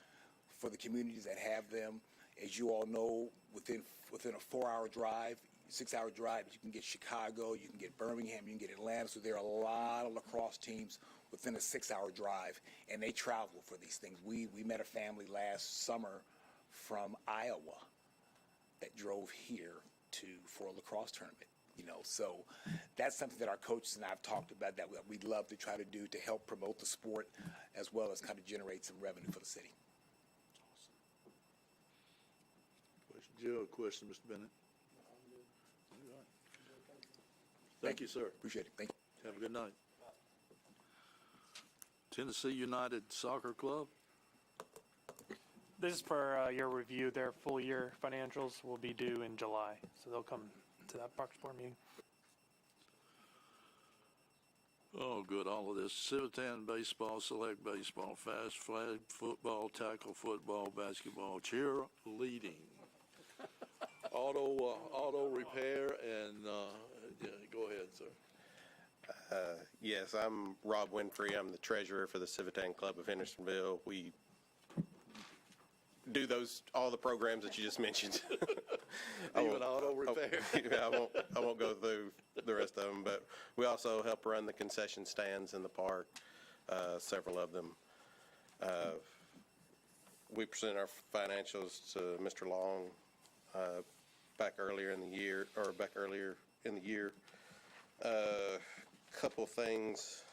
for the communities that have them. As you all know, within a 4-hour drive, 6-hour drive, you can get Chicago, you can get Birmingham, you can get Atlanta. So there are a lot of lacrosse teams within a 6-hour drive, and they travel for these things. We met a family last summer from Iowa that drove here for a lacrosse tournament. So that's something that our coaches and I have talked about that we'd love to try to do to help promote the sport as well as kind of generate some revenue for the city. Question, Joe, question, Mr. Bennett? All right. Thank you, sir. Appreciate it. Thank you. Have a good night. Tennessee United Soccer Club. This is for your review. Their full year financials will be due in July, so they'll come to that Box Board meeting. Oh, good, all of this. Civitan baseball, select baseball, fast flag football, tackle football, basketball, cheerleading, auto repair, and, yeah, go ahead, sir. Yes, I'm Rob Winfrey. I'm the treasurer for the Civitan Club of Hendersonville. We do all the programs that you just mentioned. Even auto repair? I won't go through the rest of them, but we also help run the concession stands in the park, several of them. We present our financials to Mr. Long back earlier in the year. Couple things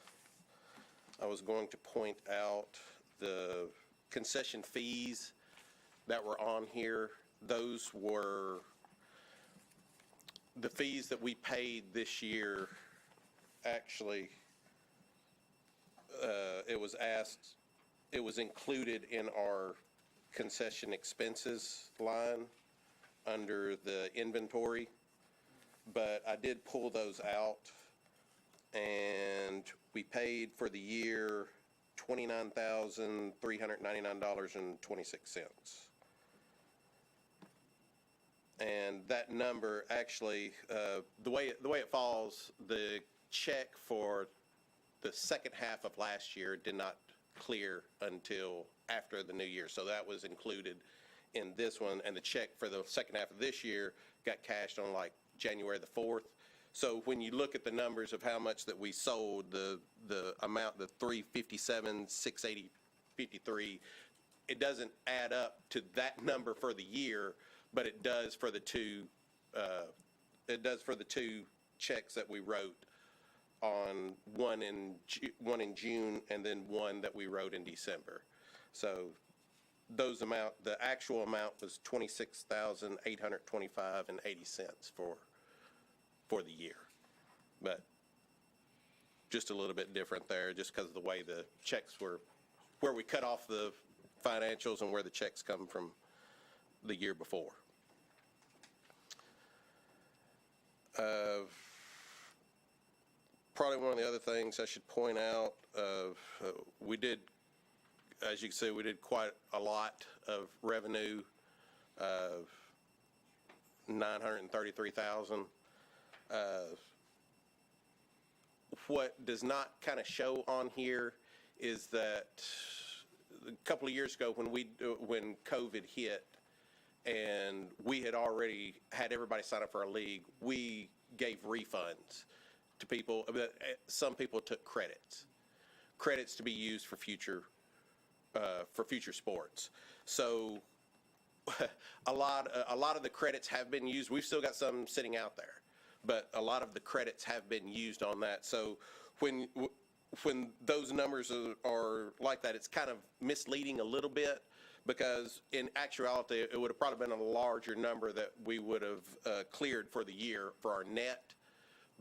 I was going to point out. The concession fees that were on here, those were the fees that we paid this year. Actually, it was included in our concession expenses line under the inventory, but I did pull those out, and we paid for the year $29,399.26. And that number actually, the way it falls, the check for the second half of last year did not clear until after the new year. So that was included in this one, and the check for the second half of this year got cashed on like January the 4th. So when you look at the numbers of how much that we sold, the amount, the $357,680.53, it doesn't add up to that number for the year, but it does for the two. It does for the two checks that we wrote on one in June and then one that we wrote in December. So the actual amount was $26,825.80 for the year, but just a little bit different there, just because of the way the checks were, where we cut off the financials and where the checks come from the year before. Probably one of the other things I should point out, we did, as you can see, we did quite a lot of revenue, $933,000. What does not kind of show on here is that a couple of years ago when COVID hit and we had already had everybody sign up for a league, we gave refunds to people. Some people took credits to be used for future sports. So a lot of the credits have been used. We've still got some sitting out there, but a lot of the credits have been used on that. So when those numbers are like that, it's kind of misleading a little bit, because in actuality, it would have probably been a larger number that we would have cleared for the year for our net.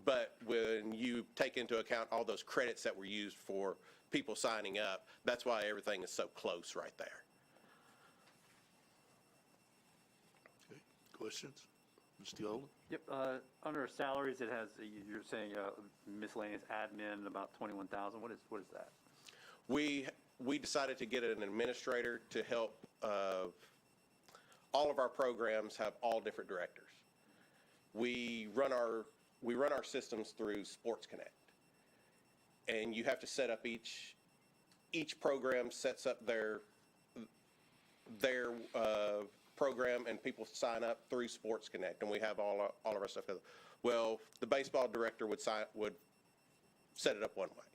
But when you take into account all those credits that were used for people signing up, that's why everything is so close right there. Okay. Questions? Mr. Golden? Yep, under salaries, it has, you're saying miscellaneous admin, about 21,000. What is that? We decided to get an administrator to help. All of our programs have all different directors. We run our systems through Sports Connect, and you have to set up each program sets up their program, and people sign up through Sports Connect, and we have all of our stuff together. Well, the baseball director would set it up one way.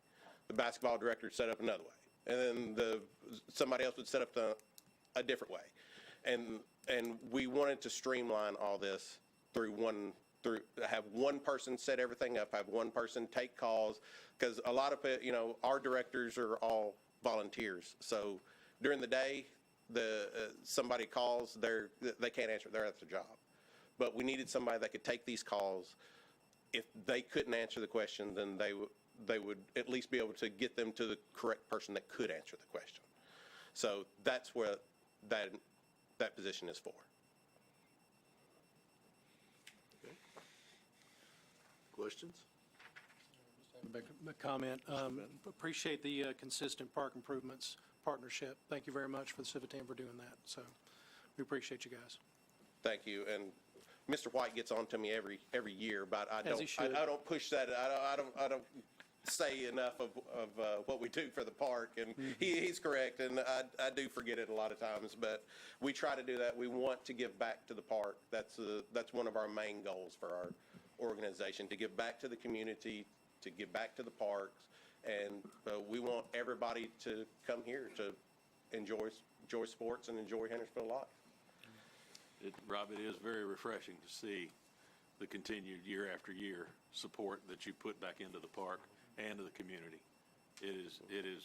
The basketball director would set it up another way. And then somebody else would set up a different way. And we wanted to streamline all this through have one person set everything up, have one person take calls, because a lot of it, our directors are all volunteers. So during the day, somebody calls, they can't answer, they're at their job. But we needed somebody that could take these calls. If they couldn't answer the question, then they would at least be able to get them to the correct person that could answer the question. So that's what that position is for. Okay. Questions? A comment. Appreciate the consistent park improvements partnership. Thank you very much for the Civitan for doing that. So we appreciate you guys. Thank you. And Mr. White gets on to me every year, but I As he should. don't push that. I don't say enough of what we do for the park, and he's correct, and I do forget it a lot of times, but we try to do that. We want to give back to the park. That's one of our main goals for our organization, to give back to the community, to give back to the parks, and we want everybody to come here to enjoy sports and enjoy Hendersonville life. Rob, it is very refreshing to see the continued year after year support that you put back into the park and to the community. It is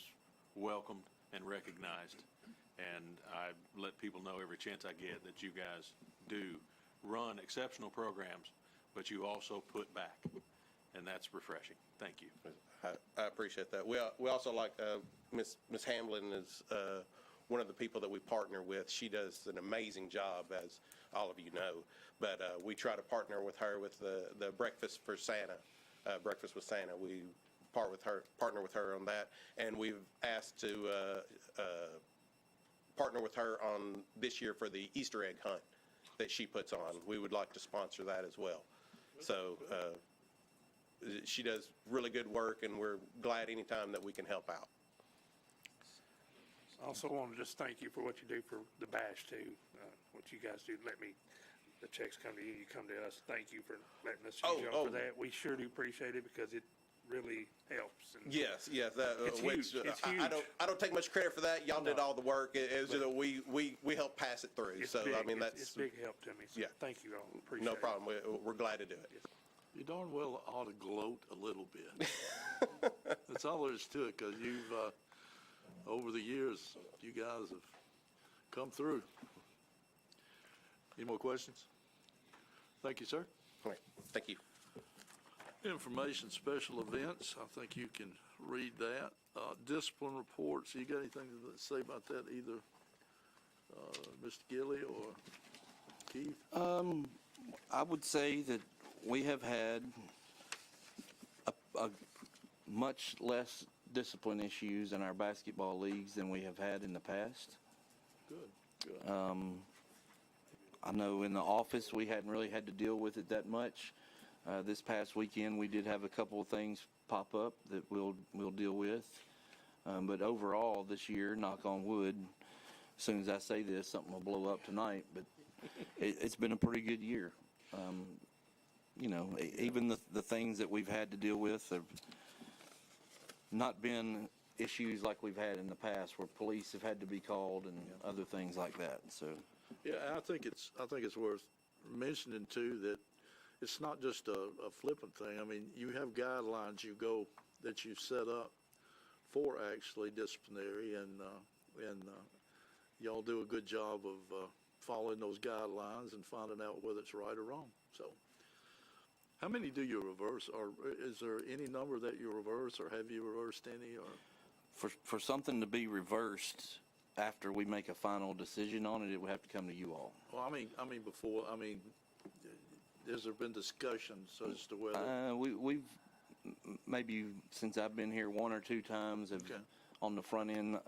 welcomed and recognized, and I let people know every chance I get that you guys do run exceptional programs, but you also put back, and that's refreshing. Thank you. I appreciate that. We also like Miss Hamlin is one of the people that we partner with. She does an amazing job, as all of you know. But we try to partner with her with the Breakfast for Santa, Breakfast with Santa. We partner with her on that, and we've asked to partner with her on this year for the Easter egg hunt that she puts on. We would like to sponsor that as well. So she does really good work, and we're glad anytime that we can help out. I also want to just thank you for what you do for the bash too. What you guys do, the checks come to you, you come to us. Thank you for letting us use you for that. We sure do appreciate it because it really helps. And yes. It's huge. It's huge. I don't take much credit for that. Y'all did all the work. It was we helped pass it through. So big. I mean it's big help to me. So thank you all. Appreciate no problem. We're glad to do it. You darn well ought to gloat a little bit. That's all there is to it, because you've, over the years, you guys have come through. Any more questions? Thank you, sir. All right. Thank you. Information, special events, I think you can read that. Discipline reports, you got anything to say about that, either Mr. Gilly or Keith? I would say that we have had a much less discipline issues in our basketball leagues than we have had in the past. Good. I know in the office we hadn't really had to deal with it that much. This past weekend we did have a couple of things pop up that we'll deal with. But overall this year, knock on wood, as soon as I say this, something will blow up tonight, but it's been a pretty good year. Even the things that we've had to deal with have not been issues like we've had in the past, where police have had to be called and other things like that. So, yeah, I think it's worth mentioning too that it's not just a flippant thing. I mean, you have guidelines that you've set up for actually disciplinary, and y'all do a good job of following those guidelines and finding out whether it's right or wrong. So, how many do you reverse, or is there any number that you reverse, or have you reversed any? Or for something to be reversed after we make a final decision on it, it would have to come to you all. Well, I mean before. I mean, has there been discussions as to whether we've maybe since I've been here one or two times have on the front end,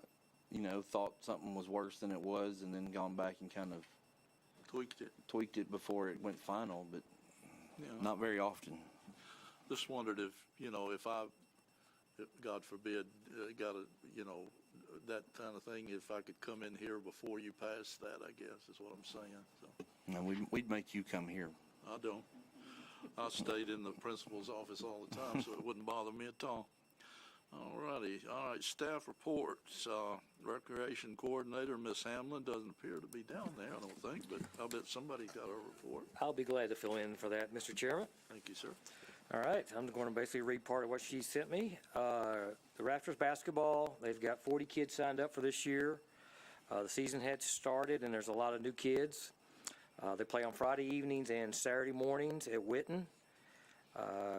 thought something was worse than it was, and then gone back and kind of tweaked it before it went final, but not very often. Just wondered if God forbid, got a, that kind of thing, if I could come in here before you pass that, I guess, is what I'm saying, so. No, we'd make you come here. I don't. I stayed in the principal's office all the time, so it wouldn't bother me at all. All righty. All right, staff reports. Recreation Coordinator, Miss Hamlin, doesn't appear to be down there, I don't think, but I'll bet somebody got a report. I'll be glad to fill in for that, Mr. Chairman. Thank you, sir. All right, I'm going to basically read part of what she sent me. The Raptors basketball, they've got 40 kids signed up for this year. The season had started, and there's a lot of new kids. They play on Friday evenings and Saturday mornings at Witten.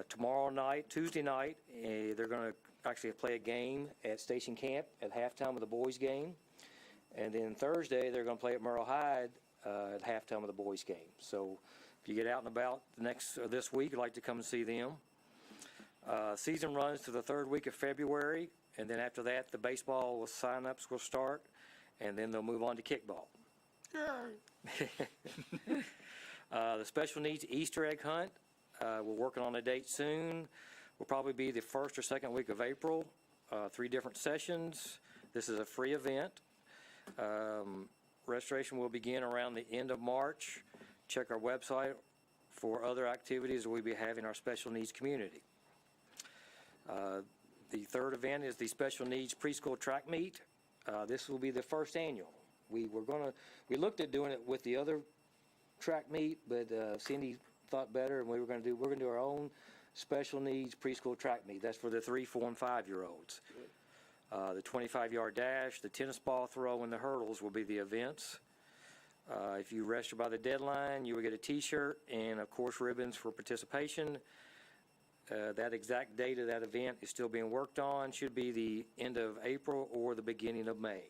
Tomorrow night, Tuesday night, they're going to actually play a game at Station Camp at halftime of the boys' game. And then Thursday, they're going to play at Merle Hyde at halftime of the boys' game. So if you get out and about this week, you'd like to come and see them. Season runs to the third week of February, and then after that, the baseball sign-ups will start, and then they'll move on to kickball. The special needs Easter egg hunt, we're working on a date soon. Will probably be the first or second week of April. 3 different sessions. This is a free event. Registration will begin around the end of March. Check our website for other activities that we'll be having in our special needs community. The third event is the special needs preschool track meet. This will be the first annual. We looked at doing it with the other track meet, but Cindy thought better, and we're going to do our own special needs preschool track meet. That's for the 3, 4, and 5-year-olds. The 25-yard dash, the tennis ball throw, and the hurdles will be the events. If you register by the deadline, you will get a T-shirt and, of course, ribbons for participation. That exact date of that event is still being worked on. Should be the end of April or the beginning of May.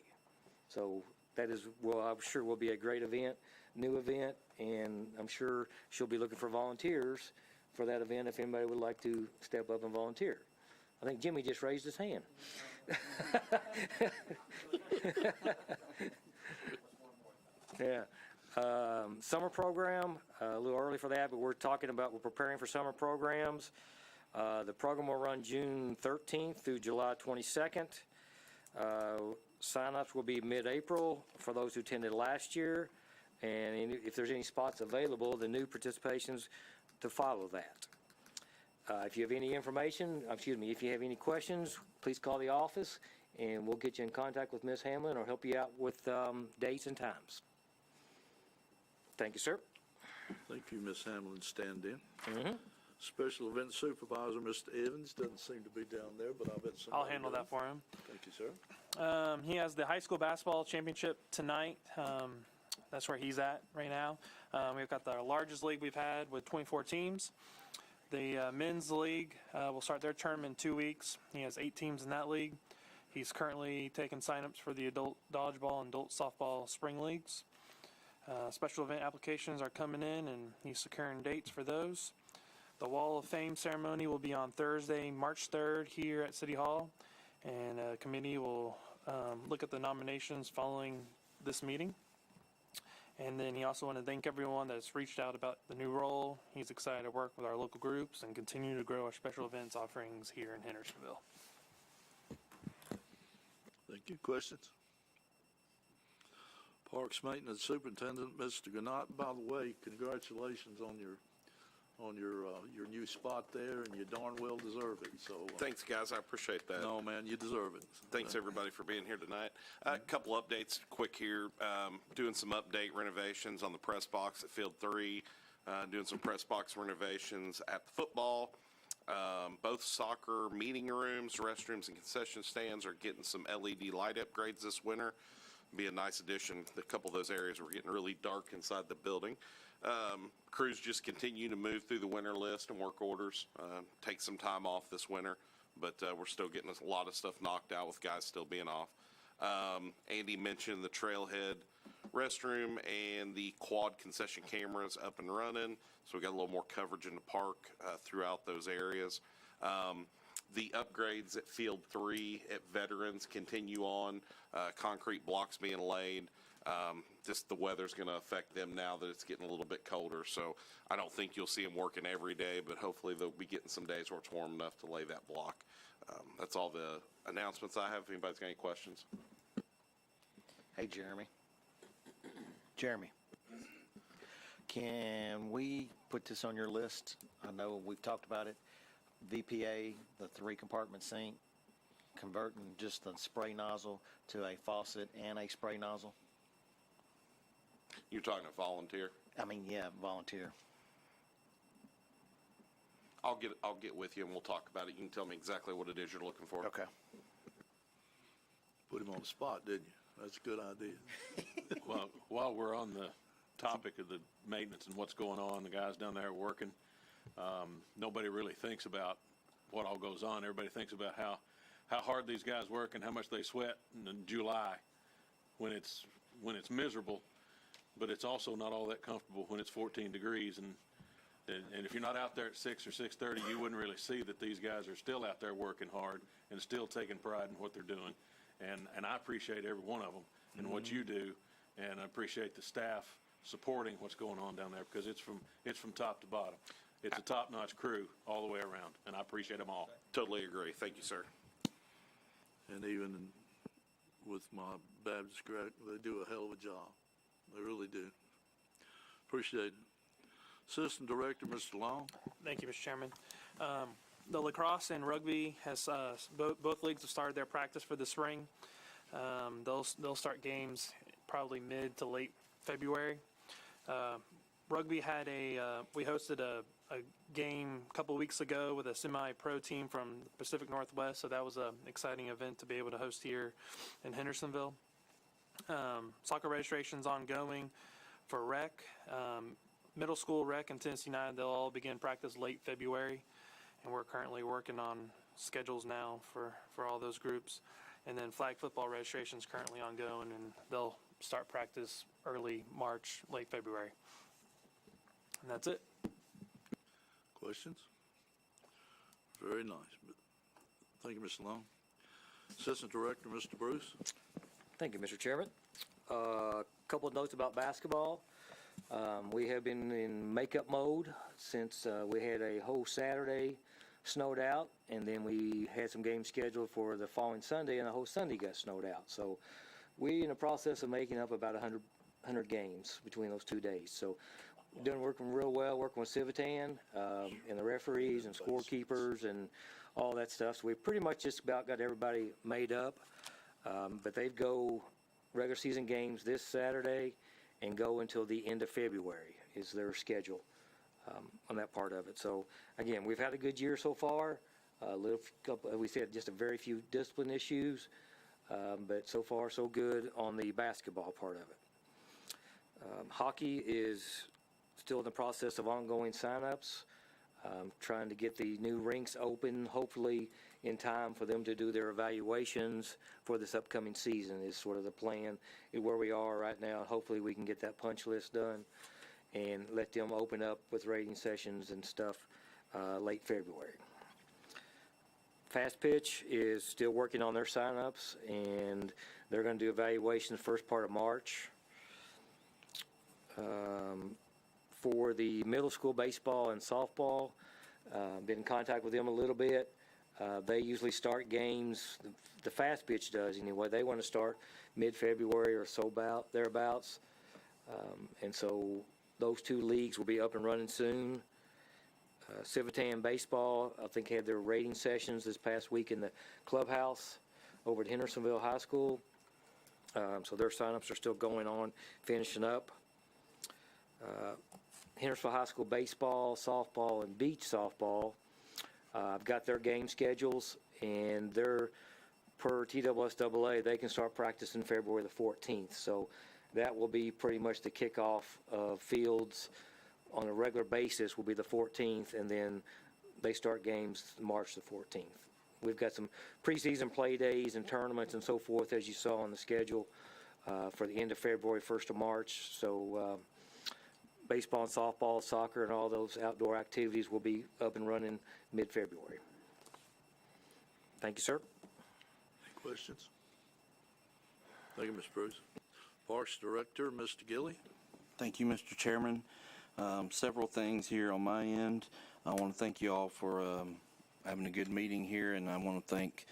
So that is, I'm sure will be a great event, new event, and I'm sure she'll be looking for volunteers for that event if anybody would like to step up and volunteer. I think Jimmy just raised his hand. Yeah. Summer program, a little early for that, but we're preparing for summer programs. The program will run June 13th through July 22nd. Sign-ups will be mid-April for those who attended last year, and if there's any spots available, the new participations to follow that. If you have any if you have any questions, please call the office, and we'll get you in contact with Ms. Hamlin or help you out with dates and times. Thank you, sir. Thank you, Ms. Hamlin, stand-in. Special Event Supervisor, Mr. Evans, doesn't seem to be down there, but I bet somebody I'll handle that for him. Thank you, sir. He has the high school basketball championship tonight. That's where he's at right now. We've got the largest league we've had with 24 teams. The men's league will start their term in 2 weeks. He has 8 teams in that league. He's currently taking signups for the adult dodgeball and adult softball spring leagues. Special event applications are coming in, and he's securing dates for those. The Wall of Fame ceremony will be on Thursday, March 3rd here at City Hall, and a committee will look at the nominations following this meeting. And then he also wanted to thank everyone that's reached out about the new role. He's excited to work with our local groups and continue to grow our special events offerings here in Hendersonville. Thank you. Questions? Parks Maintenance Superintendent, Mr. Gannott, by the way, congratulations on your new spot there, and you darn well deserve it. So Thanks, guys. I appreciate that. No, man, you deserve it. Thanks, everybody, for being here tonight. A couple updates quick here. Doing some update renovations on the press box at Field 3, doing some press box renovations at the football. Both soccer meeting rooms, restrooms, and concession stands are getting some LED light upgrades this winter. Be a nice addition. A couple of those areas were getting really dark inside the building. Crews just continue to move through the winter list and work orders. Take some time off this winter, but we're still getting a lot of stuff knocked out with guys still being off. Andy mentioned the Trailhead restroom and the quad concession cameras up and running, so we got a little more coverage in the park throughout those areas. The upgrades at Field 3 at Veterans continue on. Concrete blocks being laid. Just the weather's going to affect them now that it's getting a little bit colder. So I don't think you'll see them working every day, but hopefully they'll be getting some days where it's warm enough to lay that block. That's all the announcements I have. If anybody's got any questions. Hey, Jeremy. Jeremy, can we put this on your list? I know we've talked about it. VPA, the 3-compartment sink, converting just the spray nozzle to a faucet and a spray nozzle. You're talking a volunteer? I mean, yeah, volunteer. I'll get with you and we'll talk about it. You can tell me exactly what it is you're looking for. Okay. Put him on the spot, didn't you? That's a good idea. Well, while we're on the topic of the maintenance and what's going on, the guys down there working, nobody really thinks about what all goes on. Everybody thinks about how hard these guys work and how much they sweat in July when it's miserable, but it's also not all that comfortable when it's 14 degrees. And if you're not out there at 6 or 6:30, you wouldn't really see that these guys are still out there working hard and still taking pride in what they're doing. And I appreciate every one of them and what you do, and I appreciate the staff supporting what's going on down there, because it's from top to bottom. It's a top-notch crew all the way around, and I appreciate them all. Totally agree. Thank you, sir. And even with my Baptist grad, they do a hell of a job. They really do. Appreciate it. Assistant Director, Mr. Long. Thank you, Mr. Chairman. The Lacrosse and Rugby has, both leagues have started their practice for the spring. They'll start games probably mid to late February. Rugby had we hosted a game a couple weeks ago with a semi-pro team from the Pacific Northwest, so that was an exciting event to be able to host here in Hendersonville. Soccer registration's ongoing for rec. Middle school rec and Tennessee United, they'll all begin practice late February, and we're currently working on schedules now for all those groups. And then flag football registration is currently ongoing, and they'll start practice early March, late February. And that's it. Questions? Very nice. Thank you, Mr. Long. Assistant Director, Mr. Bruce. Thank you, Mr. Chairman. A couple of notes about basketball. We have been in makeup mode since we had a whole Saturday snowed out, and then we had some games scheduled for the following Sunday, and the whole Sunday got snowed out. So we're in the process of making up about 100 games between those 2 days. So working real well, working with Civitan and the referees and scorekeepers and all that stuff. So we pretty much just about got everybody made up. But they go regular season games this Saturday and go until the end of February is their schedule on that part of it. So again, we've had a good year so far. We said just a very few discipline issues, but so far so good on the basketball part of it. Hockey is still in the process of ongoing signups, trying to get the new rinks open, hopefully in time for them to do their evaluations for this upcoming season is sort of the plan, where we are right now. Hopefully we can get that punch list done and let them open up with rating sessions and stuff late February. Fast Pitch is still working on their signups, and they're going to do evaluations first part of March. For the middle school baseball and softball, been in contact with them a little bit. They usually start games, the Fast Pitch does anyway, they want to start mid-February or so thereabouts. And so those two leagues will be up and running soon. Civitan Baseball, I think, had their rating sessions this past week in the clubhouse over at Hendersonville High School. So their signups are still going on, finishing up. Hendersonville High School baseball, softball, and beach softball, I've got their game schedules, and they're per TSSAA, they can start practicing February the 14th. So that will be pretty much the kickoff of fields on a regular basis will be the 14th, and then they start games March the 14th. We've got some preseason play days and tournaments and so forth, as you saw on the schedule, for the end of February, 1st of March. So baseball and softball, soccer, and all those outdoor activities will be up and running mid-February. Thank you, sir. Any questions? Thank you, Mr. Bruce. Parks Director, Mr. Gilly. Thank you, Mr. Chairman. Several things here on my end. I want to thank you all for having a good meeting here, and I want to thank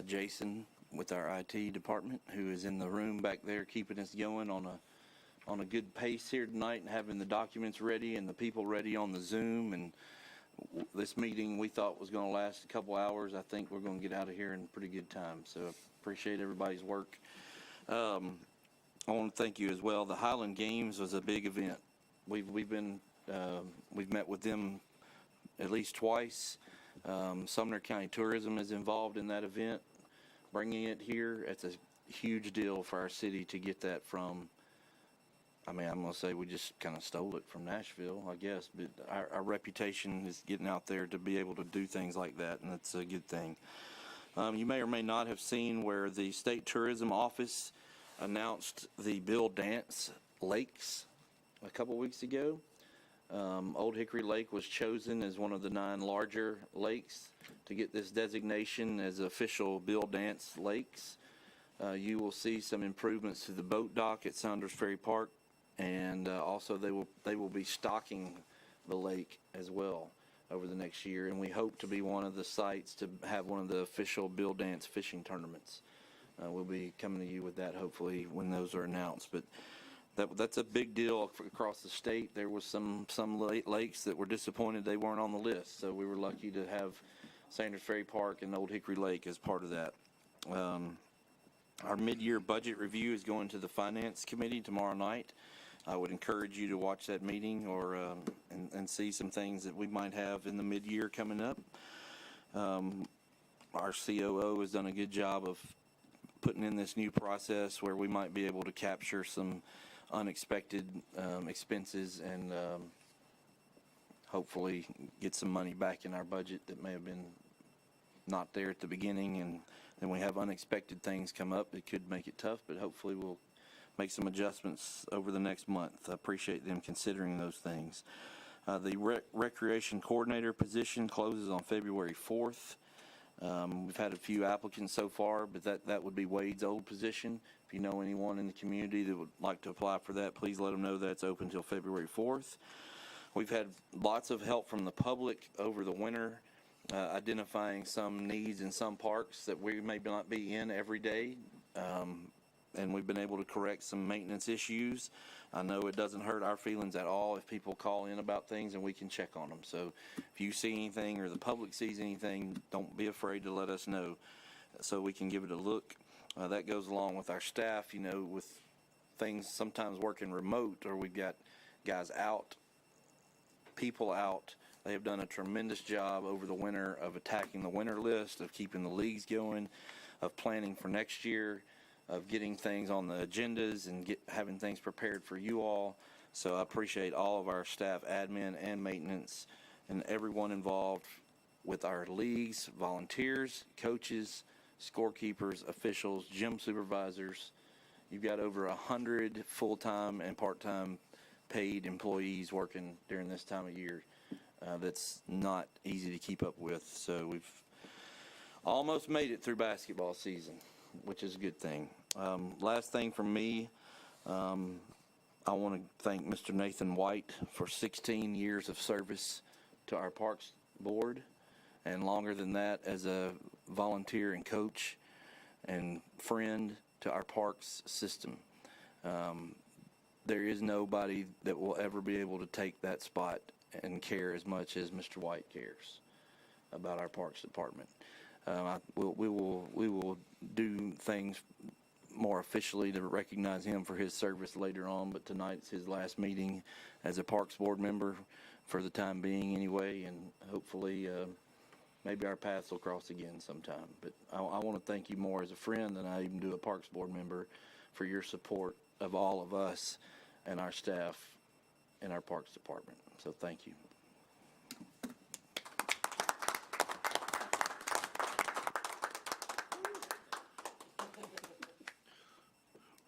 Jason with our IT department, who is in the room back there keeping us going on a good pace here tonight and having the documents ready and the people ready on the Zoom. And this meeting we thought was going to last a couple hours. I think we're going to get out of here in pretty good time. So I appreciate everybody's work. I want to thank you as well. The Highland Games was a big event. We've met with them at least twice. Sumner County Tourism is involved in that event, bringing it here. It's a huge deal for our city to get that from. I mean, I'm going to say we just kind of stole it from Nashville, I guess, but our reputation is getting out there to be able to do things like that, and that's a good thing. You may or may not have seen where the State Tourism Office announced the Bill Dance Lakes a couple weeks ago. Old Hickory Lake was chosen as one of the 9 larger lakes to get this designation as official Bill Dance Lakes. You will see some improvements to the boat dock at Saunders Ferry Park, and also they will be stocking the lake as well over the next year, and we hope to be one of the sites to have one of the official Bill Dance fishing tournaments. We'll be coming to you with that hopefully when those are announced, but that's a big deal across the state. There was some lakes that were disappointed they weren't on the list, so we were lucky to have Sanders Ferry Park and Old Hickory Lake as part of that. Our mid-year budget review is going to the Finance Committee tomorrow night. I would encourage you to watch that meeting or and see some things that we might have in the mid-year coming up. Our COO has done a good job of putting in this new process where we might be able to capture some unexpected expenses and hopefully get some money back in our budget that may have been not there at the beginning, and then we have unexpected things come up that could make it tough, but hopefully we'll make some adjustments over the next month. I appreciate them considering those things. The recreation coordinator position closes on February 4th. We've had a few applicants so far, but that would be Wade's old position. If you know anyone in the community that would like to apply for that, please let them know that's open until February 4th. We've had lots of help from the public over the winter, identifying some needs in some parks that we may not be in every day. And we've been able to correct some maintenance issues. I know it doesn't hurt our feelings at all if people call in about things and we can check on them. So if you see anything or the public sees anything, don't be afraid to let us know so we can give it a look. That goes along with our staff, with things sometimes working remote or we've got guys out, people out. They have done a tremendous job over the winter of attacking the winter list, of keeping the leagues going, of planning for next year, of getting things on the agendas and having things prepared for you all. So I appreciate all of our staff, admin and maintenance, and everyone involved with our leagues, volunteers, coaches, scorekeepers, officials, gym supervisors. You've got over 100 full-time and part-time paid employees working during this time of year. That's not easy to keep up with. So we've almost made it through basketball season, which is a good thing. Last thing from me, I want to thank Mr. Nathan White for 16 years of service to our Parks Board, and longer than that as a volunteer and coach and friend to our parks system. There is nobody that will ever be able to take that spot and care as much as Mr. White cares about our Parks Department. We will do things more officially to recognize him for his service later on, but tonight's his last meeting as a Parks Board member for the time being anyway, and hopefully maybe our paths will cross again sometime. But I want to thank you more as a friend than I even do a Parks Board member for your support of all of us and our staff in our Parks Department. So thank you.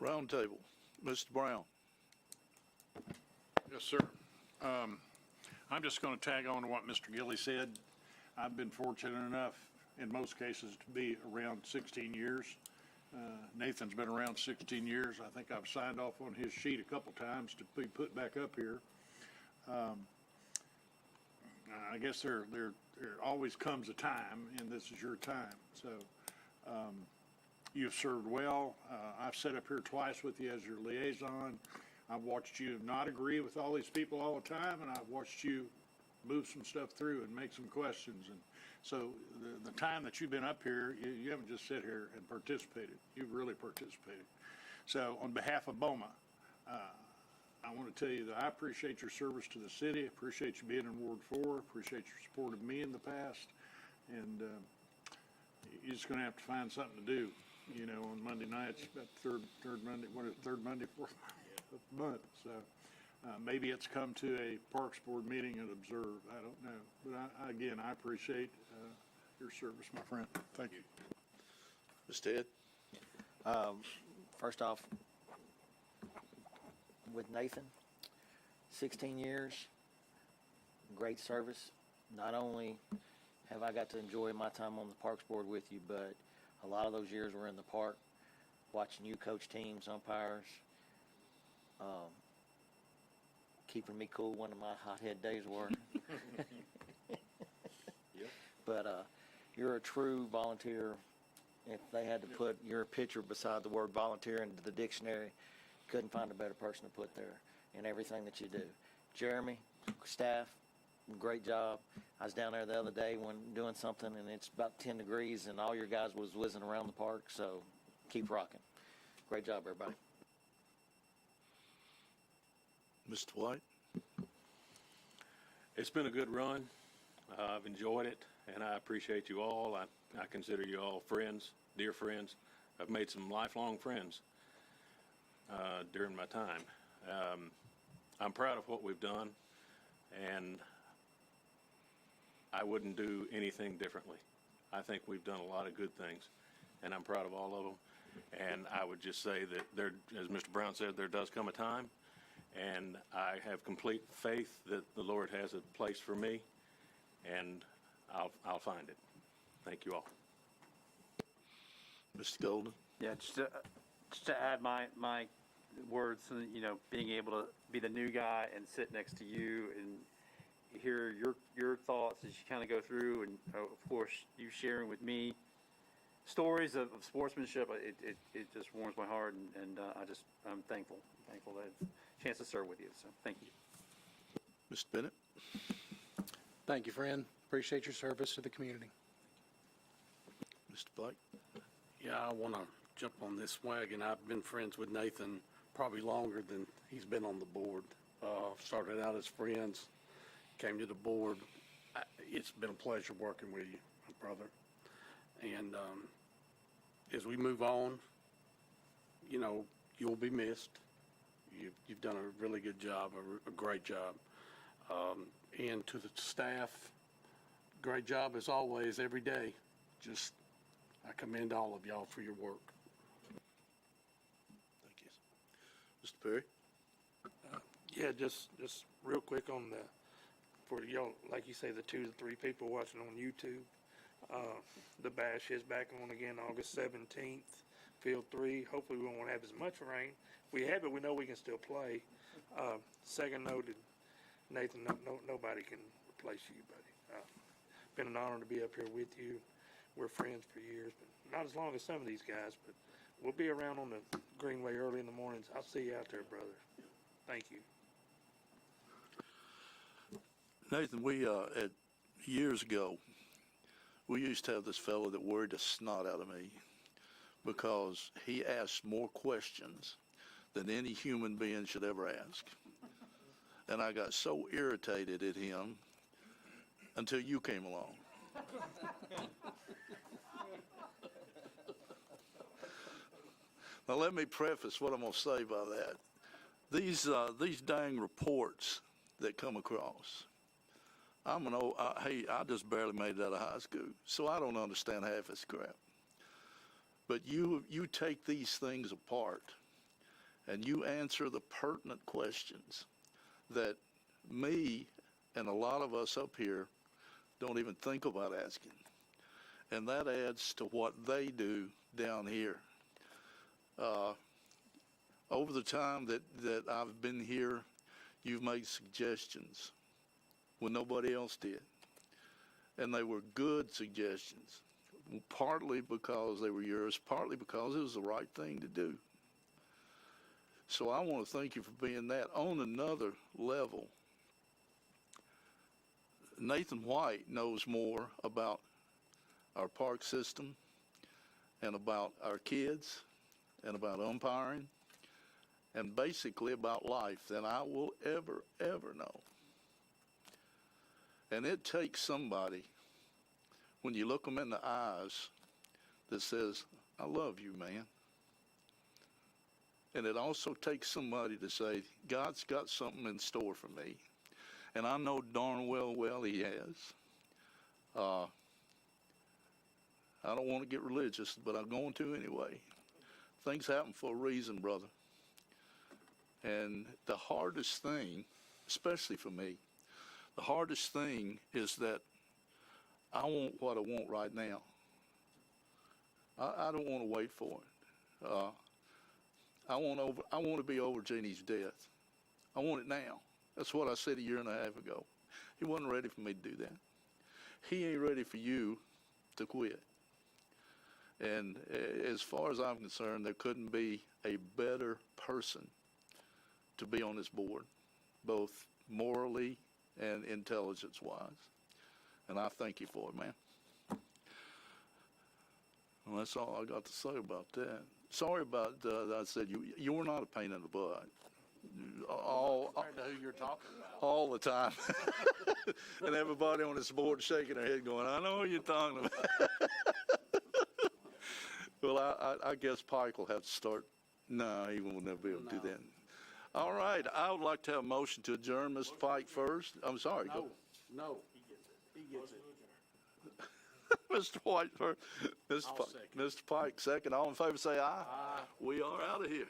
Roundtable, Mr. Brown. Yes, sir. I'm just going to tag on to what Mr. Gilly said. I've been fortunate enough, in most cases, to be around 16 years. Nathan's been around 16 years. I think I've signed off on his sheet a couple times to be put back up here. I guess there there always comes a time, and this is your time. So you've served well. I've sat up here twice with you as your liaison. I've watched you not agree with all these people all the time, and I've watched you move some stuff through and make some questions. And so the time that you've been up here, you haven't just sat here and participated. You've really participated. So on behalf of BOMA, I want to tell you that I appreciate your service to the city. Appreciate you being in Ward 4. Appreciate your support of me in the past. And you're just going to have to find something to do, you know, on Monday nights, about third Monday, what is it, third Monday, fourth month. So maybe it's come to a Parks Board meeting and observe. I don't know. But again, I appreciate your service, my friend. Thank you. Mr. Ed? First off, with Nathan, 16 years, great service. Not only have I got to enjoy my time on the Parks Board with you, but a lot of those years were in the park, watching you coach teams, umpires, keeping me cool one of my hothead days were. But you're a true volunteer. If they had to put your picture beside the word volunteer into the dictionary, couldn't find a better person to put there in everything that you do. Jeremy, staff, great job. I was down there the other day when doing something, and it's about 10 degrees, and all your guys was whizzing around the park, so keep rocking. Great job, everybody. Mr. White? It's been a good run. I've enjoyed it, and I appreciate you all. I consider you all friends, dear friends. I've made some lifelong friends during my time. I'm proud of what we've done, and I wouldn't do anything differently. I think we've done a lot of good things, and I'm proud of all of them. And I would just say that there, as Mr. Brown said, there does come a time, and I have complete faith that the Lord has a place for me, and I'll find it. Thank you all. Mr. Golden? Yeah, just to add my words, you know, being able to be the new guy and sit next to you and hear your thoughts as you kind of go through, and of course you sharing with me stories of sportsmanship. It just warms my heart, and I'm thankful that it's a chance to serve with you. So thank you. Mr. Bennett? Thank you, friend. Appreciate your service to the community. Mr. Blake? Yeah, I want to jump on this wagon. I've been friends with Nathan probably longer than he's been on the board. Started out as friends, came to the board. It's been a pleasure working with you, my brother. And as we move on, you know, you'll be missed. You've done a really good job, a great job. And to the staff, great job as always, every day. Just, I commend all of y'all for your work. Thank you. Mr. Perry? Yeah, just real quick on for y'all, like you say, the 2 to 3 people watching on YouTube. The bash is back on again August 17th, Field 3. Hopefully we won't have as much rain. If we have it, we know we can still play. Second noted, Nathan, nobody can replace you, buddy. Been an honor to be up here with you. We're friends for years, but not as long as some of these guys, but we'll be around on the Greenway early in the mornings. I'll see you out there, brother. Thank you. Nathan, we, years ago, we used to have this fellow that worried the snot out of me because he asked more questions than any human being should ever ask. And I got so irritated at him until you came along. Now, let me preface what I'm going to say by that. These dang reports that come across, I just barely made it out of high school, so I don't understand half this crap. But you take these things apart, and you answer the pertinent questions that me and a lot of us up here don't even think about asking. And that adds to what they do down here. Over the time that I've been here, you've made suggestions when nobody else did. And they were good suggestions, partly because they were yours, partly because it was the right thing to do. So I want to thank you for being that. On another level, Nathan White knows more about our park system and about our kids and about umpiring and basically about life than I will ever know. And it takes somebody, when you look them in the eyes, that says, I love you, man. And it also takes somebody to say, God's got something in store for me. And I know darn well he has. I don't want to get religious, but I'm going to anyway. Things happen for a reason, brother. And the hardest thing, especially for me, the hardest thing is that I want what I want right now. I don't want to wait for it. I want to be over Jeannie's death. I want it now. That's what I said a year and a half ago. He wasn't ready for me to do that. He ain't ready for you to quit. And as far as I'm concerned, there couldn't be a better person to be on this board, both morally and intelligence-wise. And I thank you for it, man. Well, that's all I got to say about that. Sorry about that I said you were not a pain in the butt. I know who you're talking about. All the time. And everybody on this board shaking their head going, I know who you're talking about. Well, I guess Pike will have to start. No, he will never be able to do that. All right, I would like to have a motion to adjourn. Mr. Pike first. I'm sorry. Go. No. He gets it. Mr. White first. I'll second. Mr. Pike second. All in favor say aye. Aye. We are out of here.